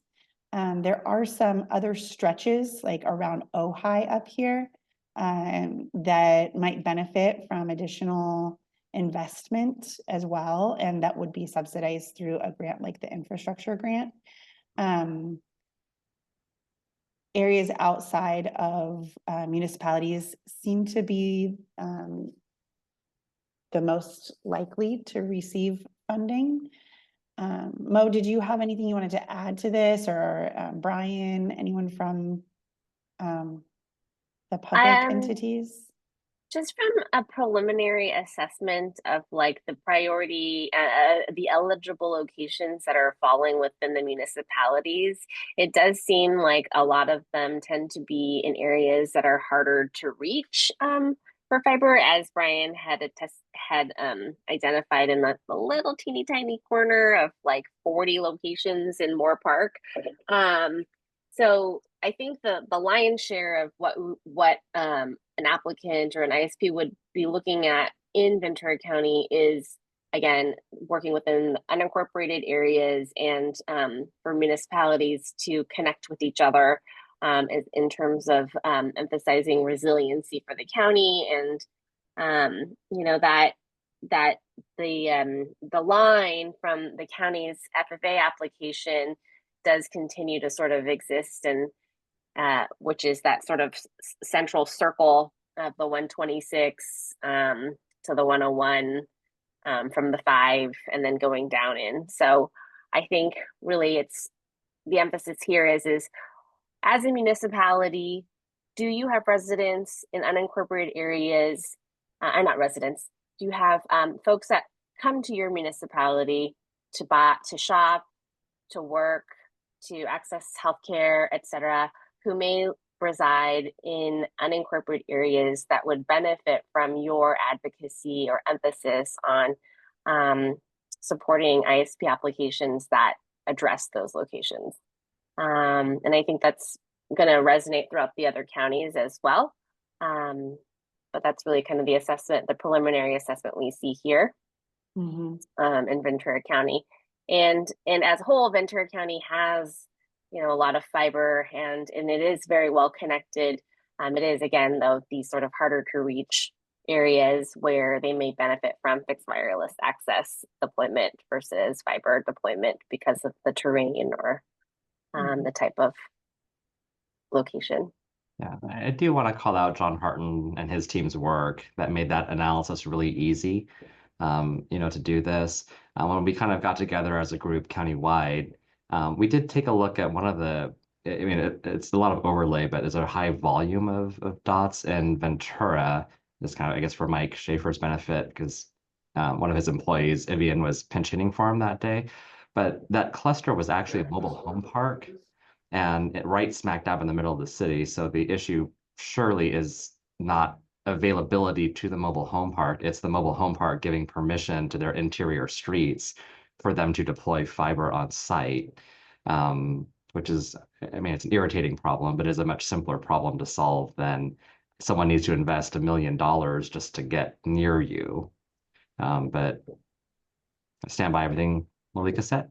There are some other stretches like around Ojai up here that might benefit from additional investment as well, and that would be subsidized through a grant like the infrastructure grant. Areas outside of municipalities seem to be the most likely to receive funding. Mo, did you have anything you wanted to add to this, or Brian, anyone from the public entities? Just from a preliminary assessment of like the priority, the eligible locations that are falling within the municipalities, it does seem like a lot of them tend to be in areas that are harder to reach for fiber, as Brian had identified in the little teeny tiny corner of like 40 locations in Moore Park. So I think the lion's share of what an applicant or an ISP would be looking at in Ventura County is, again, working within unincorporated areas and for municipalities to connect with each other in terms of emphasizing resiliency for the county, and you know that the line from the county's FFA application does continue to sort of exist, and which is that sort of central circle of the 126 to the 101 from the 5 and then going down in. So I think really it's the emphasis here is as a municipality, do you have residents in unincorporated areas, or not residents, do you have folks that come to your municipality to buy, to shop, to work, to access healthcare, etc., who may reside in unincorporated areas that would benefit from your advocacy or emphasis on supporting ISP applications that address those locations. And I think that's going to resonate throughout the other counties as well. But that's really kind of the assessment, the preliminary assessment we see here in Ventura County. And as a whole, Ventura County has, you know, a lot of fiber, and it is very well connected. It is, again, though, these sort of harder to reach areas where they may benefit from fixed wireless access deployment versus fiber deployment because of the terrain or the type of location. Yeah, I do want to call out John Harton and his team's work that made that analysis really easy, to do this. When we kind of got together as a group countywide, we did take a look at one of the, I mean, it's a lot of overlay, but there's a high volume of dots, and Ventura is kind of, I guess, for Mike Schaefer's benefit, because one of his employees, Vivian, was pinch hitting for him that day. But that cluster was actually a mobile home park, and it right smack dab in the middle of the city. So the issue surely is not availability to the mobile home park. It's the mobile home park giving permission to their interior streets for them to deploy fiber on site, which is, I mean, it's an irritating problem, but is a much simpler problem to solve than someone needs to invest $1 million just to get near you. But I stand by everything Malika said.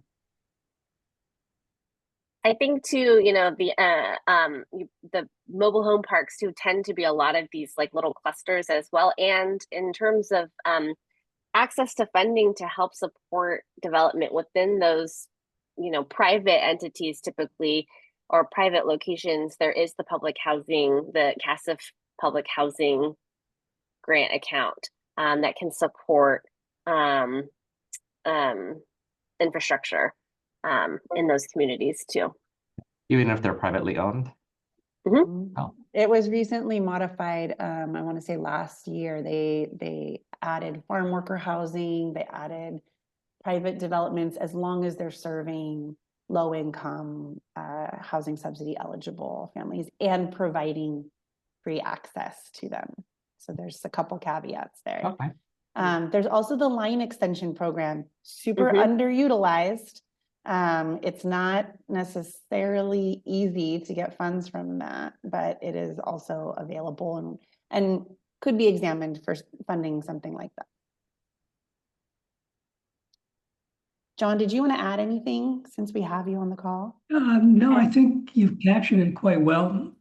I think too, the mobile home parks too tend to be a lot of these like little clusters as well. And in terms of access to funding to help support development within those, private entities typically, or private locations, there is the CASF public housing grant account that can support infrastructure in those communities too. Even if they're privately owned? Oh. It was recently modified. I want to say last year, they added farm worker housing, they added private developments as long as they're serving low income housing subsidy eligible families and providing free access to them. So there's a couple caveats there. Okay. There's also the line extension program, super underutilized. It's not necessarily easy to get funds from that, but it is also available and could be examined for funding something like that. John, did you want to add anything since we have you on the call? No, I think you've captured it quite well.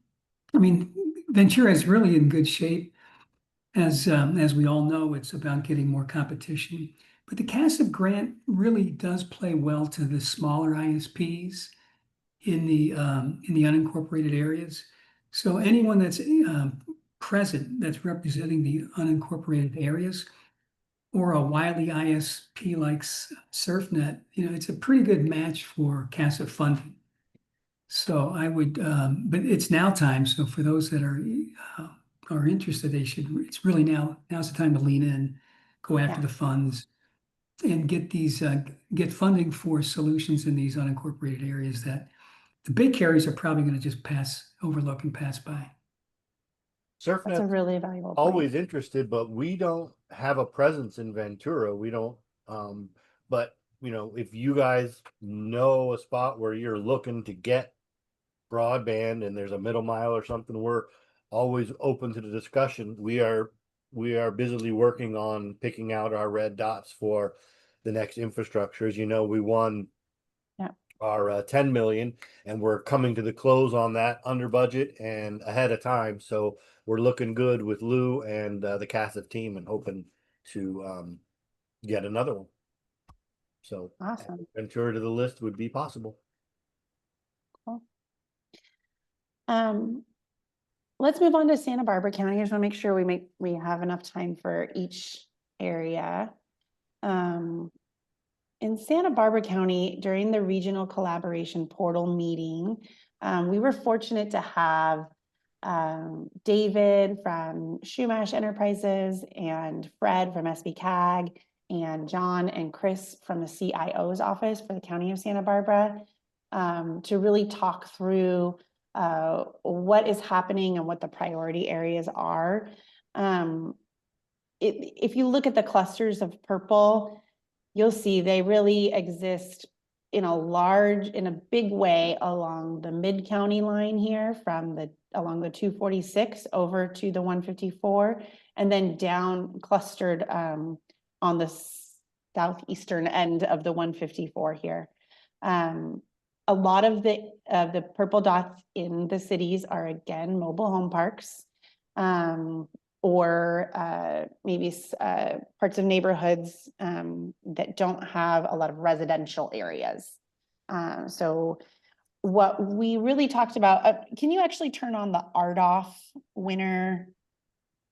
I mean, Ventura is really in good shape. As we all know, it's about getting more competition. But the CASF grant really does play well to the smaller ISPs in the unincorporated areas. So anyone that's present that's representing the unincorporated areas, or a wily ISP like SurfNet, it's a pretty good match for CASF funding. So I would, but it's now time. So for those that are interested, it's really now's the time to lean in, go after the funds, and get funding for solutions in these unincorporated areas that the big carriers are probably going to just overlook and pass by. That's a SurfNet's really valuable point. always interested, but we don't have a presence in Ventura. We don't, but if you guys know a spot where you're looking to get broadband and there's a middle mile or something, we're always open to the discussion. We are busily working on picking out our red dots for the next infrastructure. As you know, we won our 10 million, and we're coming to the close on that under budget and ahead of time. So we're looking good with Lou and the CASF team, and hoping to get another one. So awesome. Ventura to the list would be possible. Cool. Let's move on to Santa Barbara County. I just want to make sure we have enough time for each area. In Santa Barbara County, during the regional collaboration portal meeting, we were fortunate to have David from Shumash Enterprises and Fred from SBCAG and John and Chris from the CIO's office for the County of Santa Barbara to really talk through what is happening and what the priority areas are. If you look at the clusters of purple, you'll see they really exist in a big way along the mid-county line here, along the 246 over to the 154, and then down clustered on the southeastern end of the 154 here. A lot of the purple dots in the cities are, again, mobile home parks, or maybe parts of neighborhoods that don't have a lot of residential areas. So what we really talked about, can you actually turn on the RDOF winner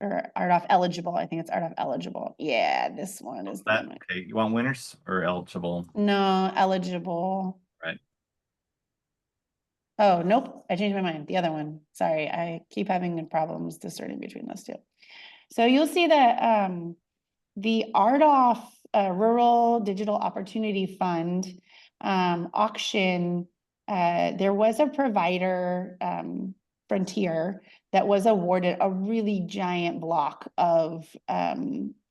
or RDOF eligible? I think it's RDOF eligible. Yeah, this one is the That, one. okay, you want winners or eligible? No, eligible. Right. Oh, nope. I changed my mind. The other one. Sorry. I keep having problems discerning between those two. So you'll see that the RDOF Rural Digital Opportunity Fund auction, there was a provider, Frontier, that was awarded a really giant block of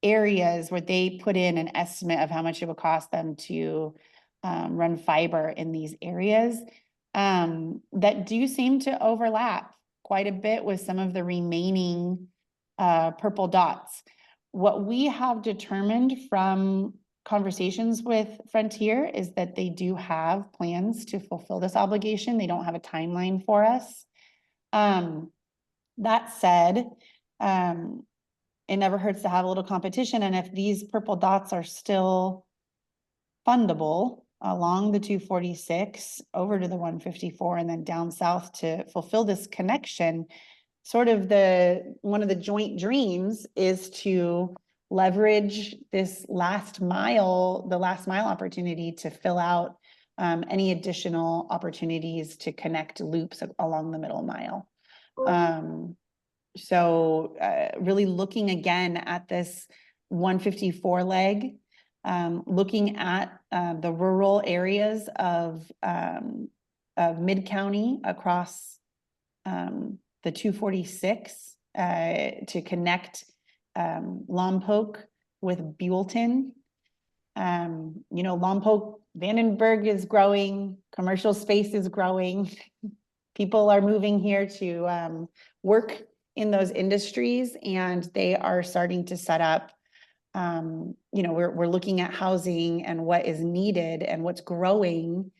areas where they put in an estimate of how much it would cost them to run fiber in these areas that do seem to overlap quite a bit with some of the remaining purple dots. What we have determined from conversations with Frontier is that they do have plans to fulfill this obligation. They don't have a timeline for us. That said, it never hurts to have a little competition. And if these purple dots are still fundable along the 246 over to the 154 and then down south to fulfill this connection, sort of one of the joint dreams is to leverage this last mile opportunity to fill out any additional opportunities to connect loops along the middle mile. So really looking again at this 154 leg, looking at the rural areas of Mid-County across the 246 to connect Lompoc with Buellton. Lompoc, Vandenberg is growing, commercial space is growing. People are moving here to work in those industries, and they are starting to set up. We're looking at housing and what is needed and what's growing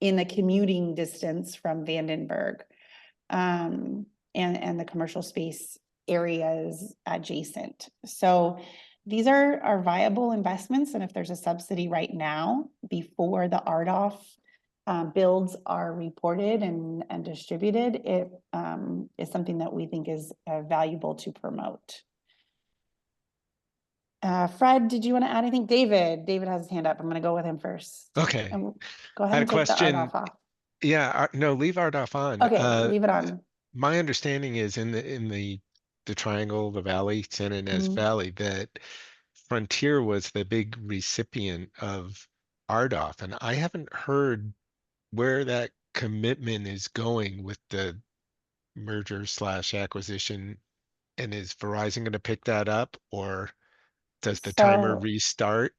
in the commuting distance from Vandenberg. And the commercial space areas adjacent. So these are viable investments. And if there's a subsidy right now before the RDOF builds are reported and distributed, it is something that we think is valuable to promote. Fred, did you want to add anything? David has his hand up. I'm going to go with him first. Okay. Go ahead I had and a take question. the RDOF off. Yeah, no, leave RDOF on. Okay, leave it on. My understanding is in the triangle, the valley, San Ynez Valley, that Frontier was the big recipient of RDOF, and I haven't heard where that commitment is going with the merger / acquisition. And is Verizon going to pick that up, or does the timer restart?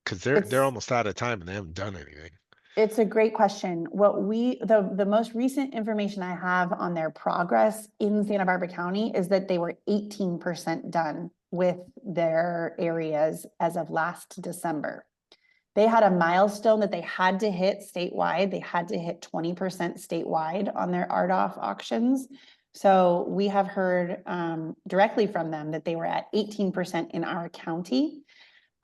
Because they're almost out of time and they haven't done anything. It's a great question. What the most recent information I have on their progress in Santa Barbara County is that they were 18% done with their areas as of last December. They had a milestone that they had to hit statewide. They had to hit 20% statewide on their RDOF auctions. So we have heard directly from them that they were at 18% in our county.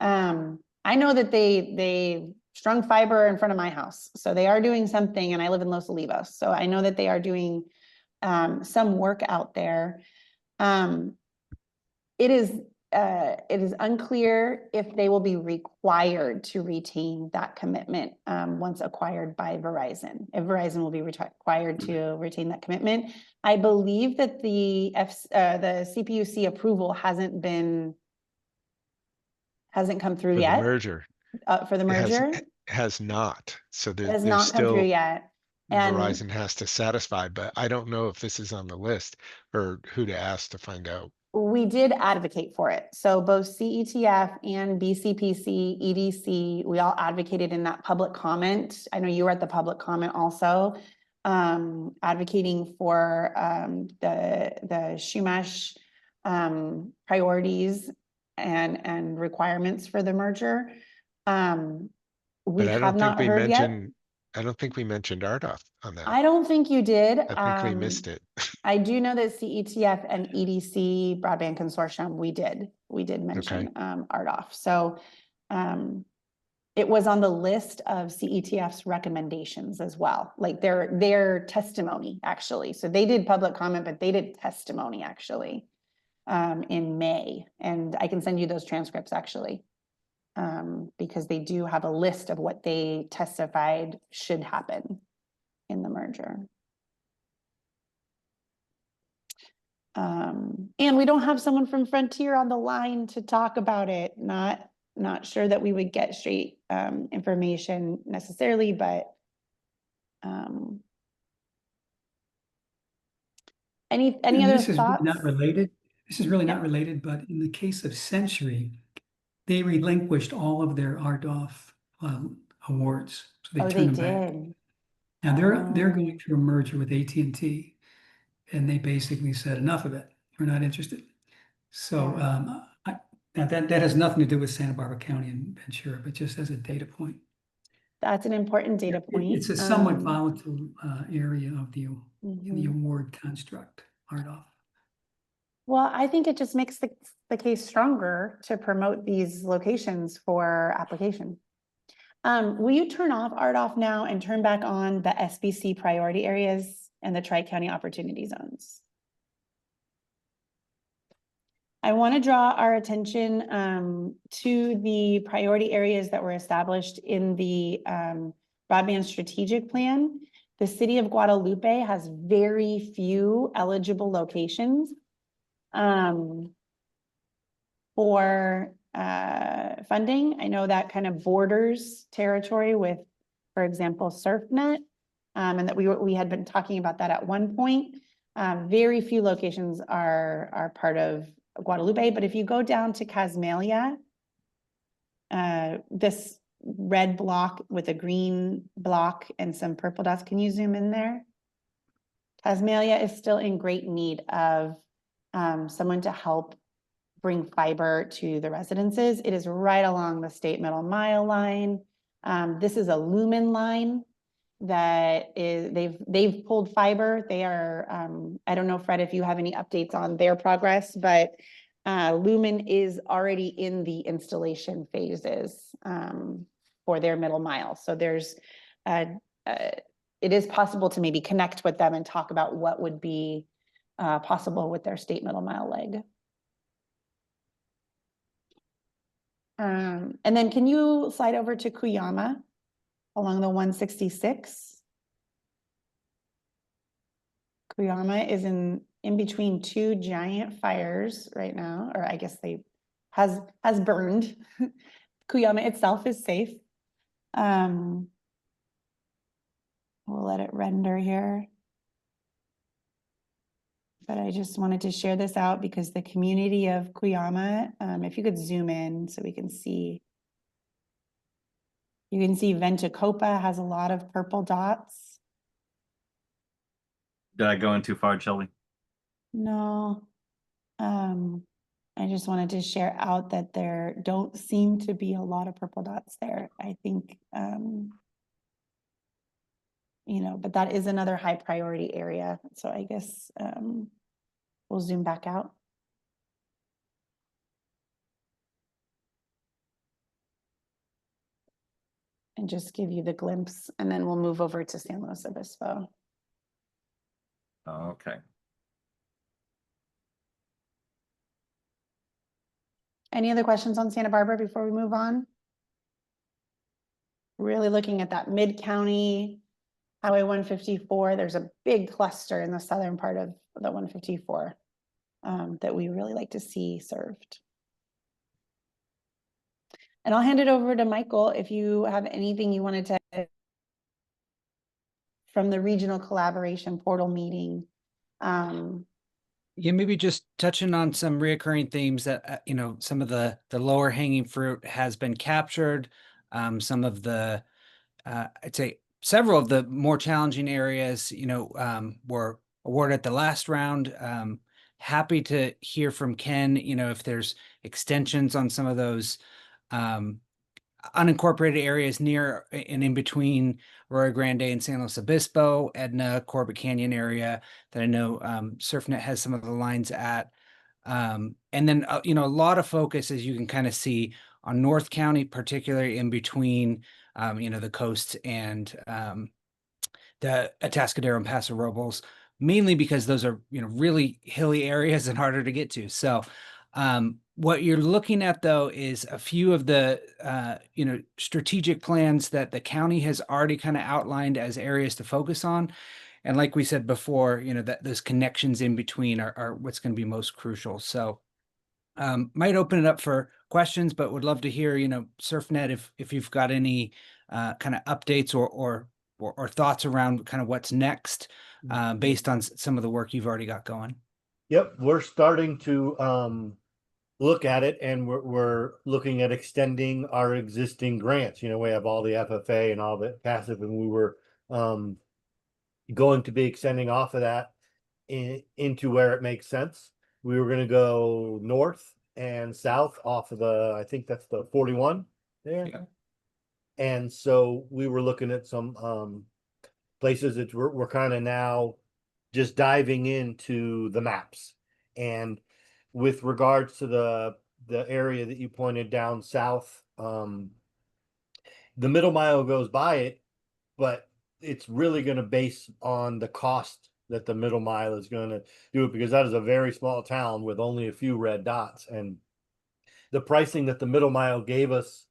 I know that they strung fiber in front of my house. So they are doing something, and I live in Los Olivos. So I know that they are doing some work out there. It is unclear if they will be required to retain that commitment once acquired by Verizon. If Verizon will be required to retain that commitment. I believe that the CPUC approval hasn't come through yet. The merger. For the merger? Has not. So It has there's not come through still yet. And Verizon has to satisfy, but I don't know if this is on the list or who to ask to find out. we did advocate for it. So both CETF and BCPC, EDC, we all advocated in that public comment. I know you were at the public comment also, advocating for the Shumash priorities and requirements for the merger. We have not heard yet. I don't think we mentioned RDOF on that. I don't think you did. I think we missed it. I do know that CETF and EDC Broadband Consortium, we did mention RDOF. So it was on the list of CETF's recommendations as well, like their testimony, actually. So they did public comment, but they did testimony, actually, in May. And I can send you those transcripts, actually, because they do have a list of what they testified should happen in the merger. And we don't have someone from Frontier on the line to talk about it. Not sure that we would get straight information necessarily, but any And other this is thoughts? not related. This is really Yeah. not related, but in the case of Century, they relinquished all of their RDOF awards. So they Oh, they turned them back. did. Now they're Oh. going through a merger with AT&T, and they basically said enough of it. We're not interested. So Yeah. now that has nothing to do with Santa Barbara County and Ventura, but just as a data point. That's an important data point. It's a somewhat volatile area of the Mhm. award construct, RDOF. Well, I think it just makes the case stronger to promote these locations for application. Will you turn off RDOF now and turn back on the SBC priority areas and the Tri-County Opportunity Zones? I want to draw our attention to the priority areas that were established in the broadband strategic plan. The city of Guadalupe has very few eligible locations for funding. I know that kind of borders territory with, for example, SurfNet, and that we had been talking about that at one point. Very few locations are part of Guadalupe, but if you go down to Casmalia, this red block with a green block and some purple dots, can you zoom in there? Casmalia is still in great need of someone to help bring fiber to the residences. It is right along the state middle mile line. This is a Lumen line that is, they've pulled fiber. They are, I don't know, Fred, if you have any updates on their progress, but Lumen is already in the installation phases for their middle mile. So there's, it is possible to maybe connect with them and talk about what would be possible with their state middle mile leg. And then can you slide over to Cuyama along the 166? Cuyama is in between two giant fires right now, or I guess they has burned. Cuyama itself is safe. We'll let it render here. But I just wanted to share this out because the community of Cuyama, if you could zoom in so we can see. You can see Ventacopa has a lot of purple dots. Did I go in too far, Shelby? No. I just wanted to share out that there don't seem to be a lot of purple dots there. I think, you know, but that is another high priority area. So I guess we'll zoom back out. And just give you the glimpse, and then we'll move over to San Luis Obispo. Okay. Any other questions on Santa Barbara before we move on? Really looking at that mid-county Highway 154. There's a big cluster in the southern part of the 154 that we really like to see served. And I'll hand it over to Michael if you have anything you wanted to from the regional collaboration portal meeting. Yeah, maybe just touching on some reoccurring themes that, you know, some of the lower hanging fruit has been captured. Some of the, I'd say several of the more challenging areas, you know, were awarded at the last round. Happy to hear from Ken, you know, if there's extensions on some of those unincorporated areas near and in between Arroyo Grande and San Luis Obispo, Edna, Corbett Canyon area that I know SurfNet has some of the lines at. And then, you know, a lot of focus, as you can kind of see, on North County, particularly in between, the coast and the Atascadero and Paso Robles, mainly because those are, really hilly areas and harder to get to. So what you're looking at, though, is a few of the, strategic plans that the county has already kind of outlined as areas to focus on. And like we said before, that those connections in between are what's going to be most crucial. So might open it up for questions, but would love to hear, SurfNet, if you've got any kind of updates or thoughts around kind of what's next based on some of the work you've already got going. Yep, we're starting to look at it, and we're looking at extending our existing grants. We have all the FFA and all the passive, and we were going to be extending off of that into where it makes sense. We were going to go north and south off of I think that's the 41 there. Yeah. And so we were looking at some places that we're kind of now just diving into the maps. And with regards to the area that you pointed down south, the middle mile goes by it, but it's really going to base on the cost that the middle mile is going to do it, because that is a very small town with only a few red dots. And the pricing that the middle mile gave us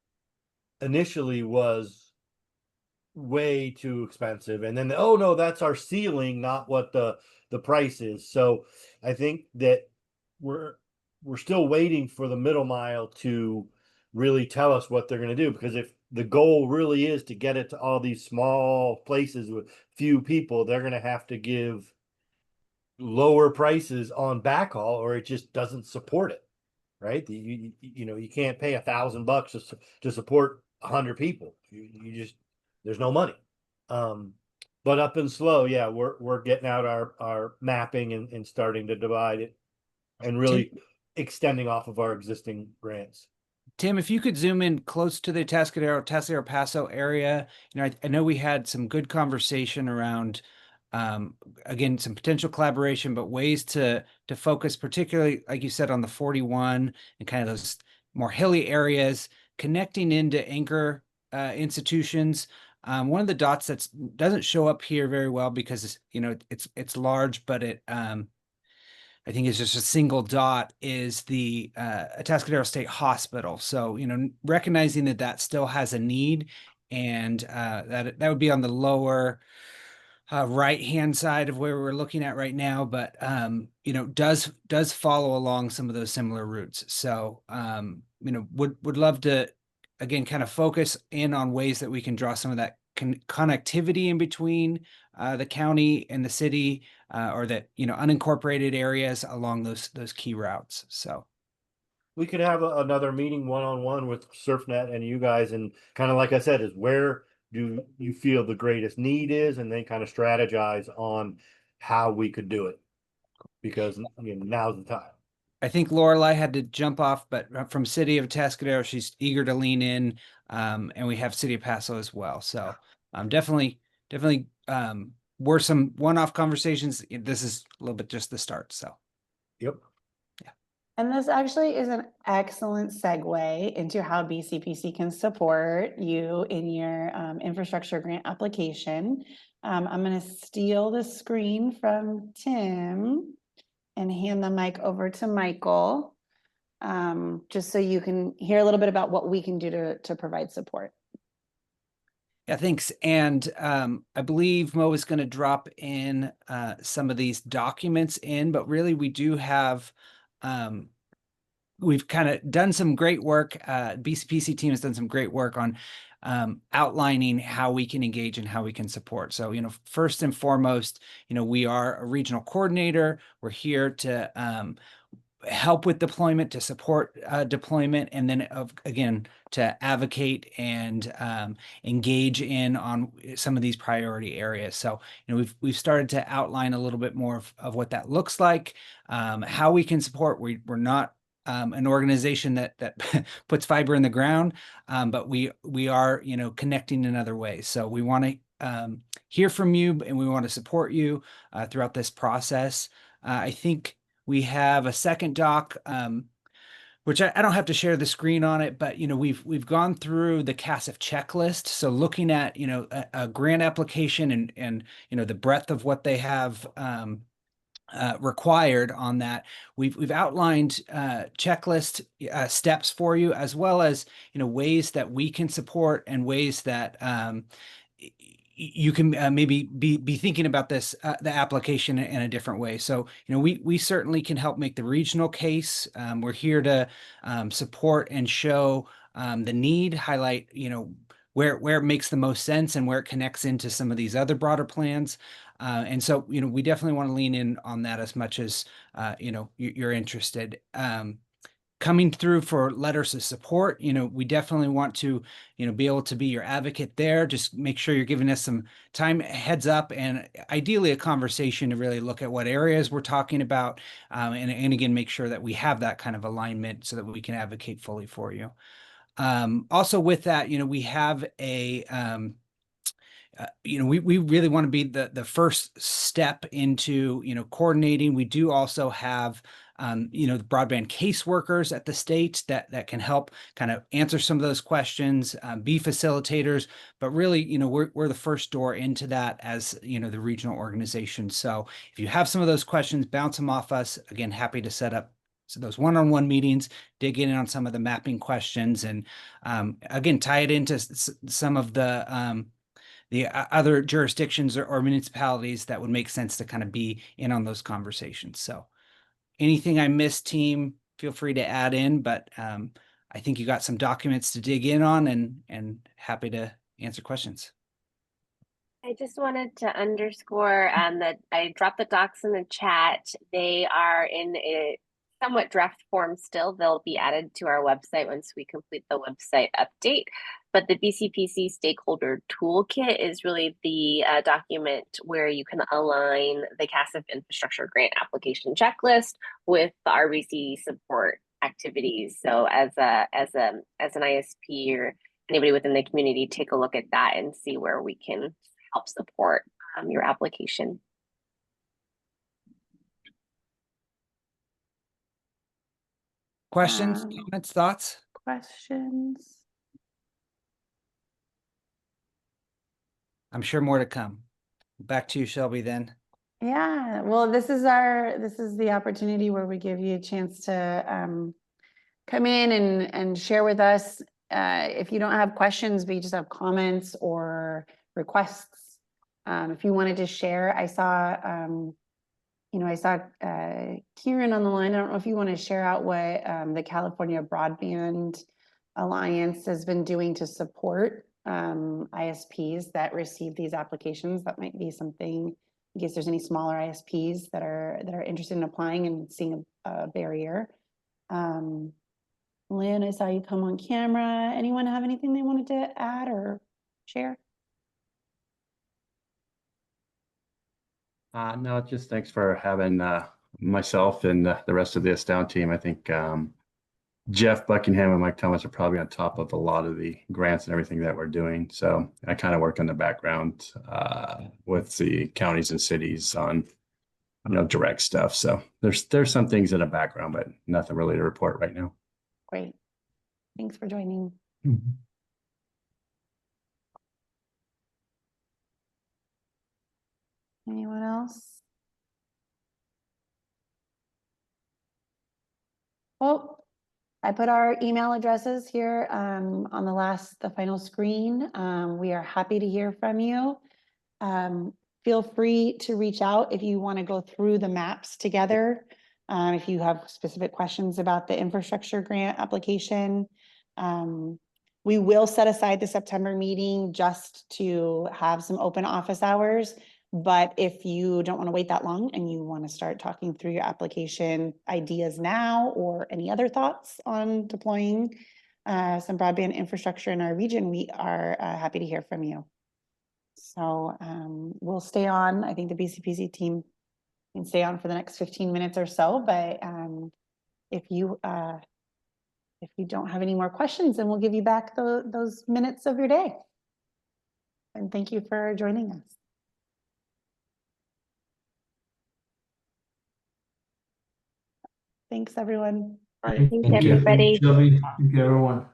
initially was way too expensive. And then, oh no, that's our ceiling, not what the price is. So I think that we're still waiting for the middle mile to really tell us what they're going to do, because if the goal really is to get it to all these small places with few people, they're going to have to give lower prices on backhaul, or it just doesn't support it, right? You can't pay $1,000 to support 100 people. You just, there's no money. But up and slow, yeah, we're getting out our mapping and starting to divide it and really extending off of our existing grants. Tim, if you could zoom in close to the Atascadero Paso area, I know we had some good conversation around, again, some potential collaboration, but ways to focus, particularly, like you said, on the 41 and kind of those more hilly areas, connecting into anchor institutions. One of the dots that doesn't show up here very well because it's large, but it I think it's just a single dot, is the Atascadero State Hospital. So, recognizing that still has a need, and that would be on the lower right-hand side of where we're looking at right now, but does follow along some of those similar routes. So, would love to again kind of focus in on ways that we can draw some of that connectivity in between the county and the city, or that unincorporated areas along those key routes. So we could have another meeting one-on-one with SurfNet and you guys, and kind of like I said, is where do you feel the greatest need is, and then kind of strategize on how we could do it, because now's the time. I think Lorelei had to jump off, but from City of Atascadero, she's eager to lean in, and we have City of Paso as well. So definitely were some one-off conversations. This is a little bit just the start. So yep. And this actually is an excellent segue into how BCPC can support you in your infrastructure grant application. I'm going to steal the screen from Tim and hand the mic over to Michael, just so you can hear a little bit about what we can do to provide support. Yeah, thanks. And I believe Mo is going to drop in some of these documents in, but really we do have, we've kind of done some great work. BCPC team has done some great work on outlining how we can engage and how we can support. So, first and foremost, we are a regional coordinator. We're here to help with deployment, to support deployment, and then again to advocate and engage in on some of these priority areas. So we've started to outline a little bit more of what that looks like, how we can support. We're not an organization that puts fiber in the ground, but we are connecting in other ways. So we want to hear from you, and we want to support you throughout this process. I think we have a second doc which I don't have to share the screen on it, but we've gone through the CASF checklist. So looking at a grant application and the breadth of what they have required on that, we've outlined checklist steps for you, as well as ways that we can support and ways that you can maybe be thinking about this the application in a different way. So we certainly can help make the regional case. We're here to support and show the need, highlight where it makes the most sense and where it connects into some of these other broader plans. And so we definitely want to lean in on that as much as you're interested. Coming through for letters of support, we definitely want to, be able to be your advocate there. Just make sure you're giving us some time, heads up, and ideally a conversation to really look at what areas we're talking about. And again, make sure that we have that kind of alignment so that we can advocate fully for you. Also with that, we have a, we really want to be the first step into, coordinating. We do also have, the broadband caseworkers at the state that can help kind of answer some of those questions, be facilitators, but really, we're the first door into that as, the regional organization. So if you have some of those questions, bounce them off us. Again, happy to set up those one-on-one meetings, dig in on some of the mapping questions, and again, tie it into some of the other jurisdictions or municipalities that would make sense to kind of be in on those conversations. So anything I missed, team, feel free to add in, but I think you got some documents to dig in on, and happy to answer questions. I just wanted to underscore that I dropped the docs in the chat. They are in a somewhat draft form still. They'll be added to our website once we complete the website update. But the BCPC Stakeholder Toolkit is really the document where you can align the CASF infrastructure grant application checklist with the RBC support activities. So as an ISP or anybody within the community, take a look at that and see where we can help support your application. Questions, comments, thoughts? Questions? I'm sure more to come. Back to you, Shelby, then. Yeah, well, this is the opportunity where we give you a chance to come in and share with us. If you don't have questions, but you just have comments or requests, if you wanted to share, I saw Kieran on the line. I don't know if you want to share out what the California Broadband Alliance has been doing to support ISPs that receive these applications. That might be something in case there's any smaller ISPs that are interested in applying and seeing a barrier. Lynn, I saw you come on camera. Anyone have anything they wanted to add or share? No, just thanks for having myself and the rest of the Astound team. I think Jeff Buckingham and Mike Thomas are probably on top of a lot of the grants and everything that we're doing. So I kind of work in the background with the counties and cities on direct stuff. So there's some things in the background, but nothing really to report right now. Great. Thanks for joining. Mm-hmm. Anyone else? Oh, I put our email addresses here on the final screen. We are happy to hear from you. Feel free to reach out if you want to go through the maps together. If you have specific questions about the infrastructure grant application. We will set aside the September meeting just to have some open office hours. But if you don't want to wait that long and you want to start talking through your application ideas now or any other thoughts on deploying some broadband infrastructure in our region, we are happy to hear from you. So we'll stay on. I think the BCPC team can stay on for the next 15 minutes or so. But if you don't have any more questions, then we'll give you back those minutes of your day. And thank you for joining us. Thanks, everyone. All right, Thanks, thank you. everybody. Shelby. Thank you, everyone.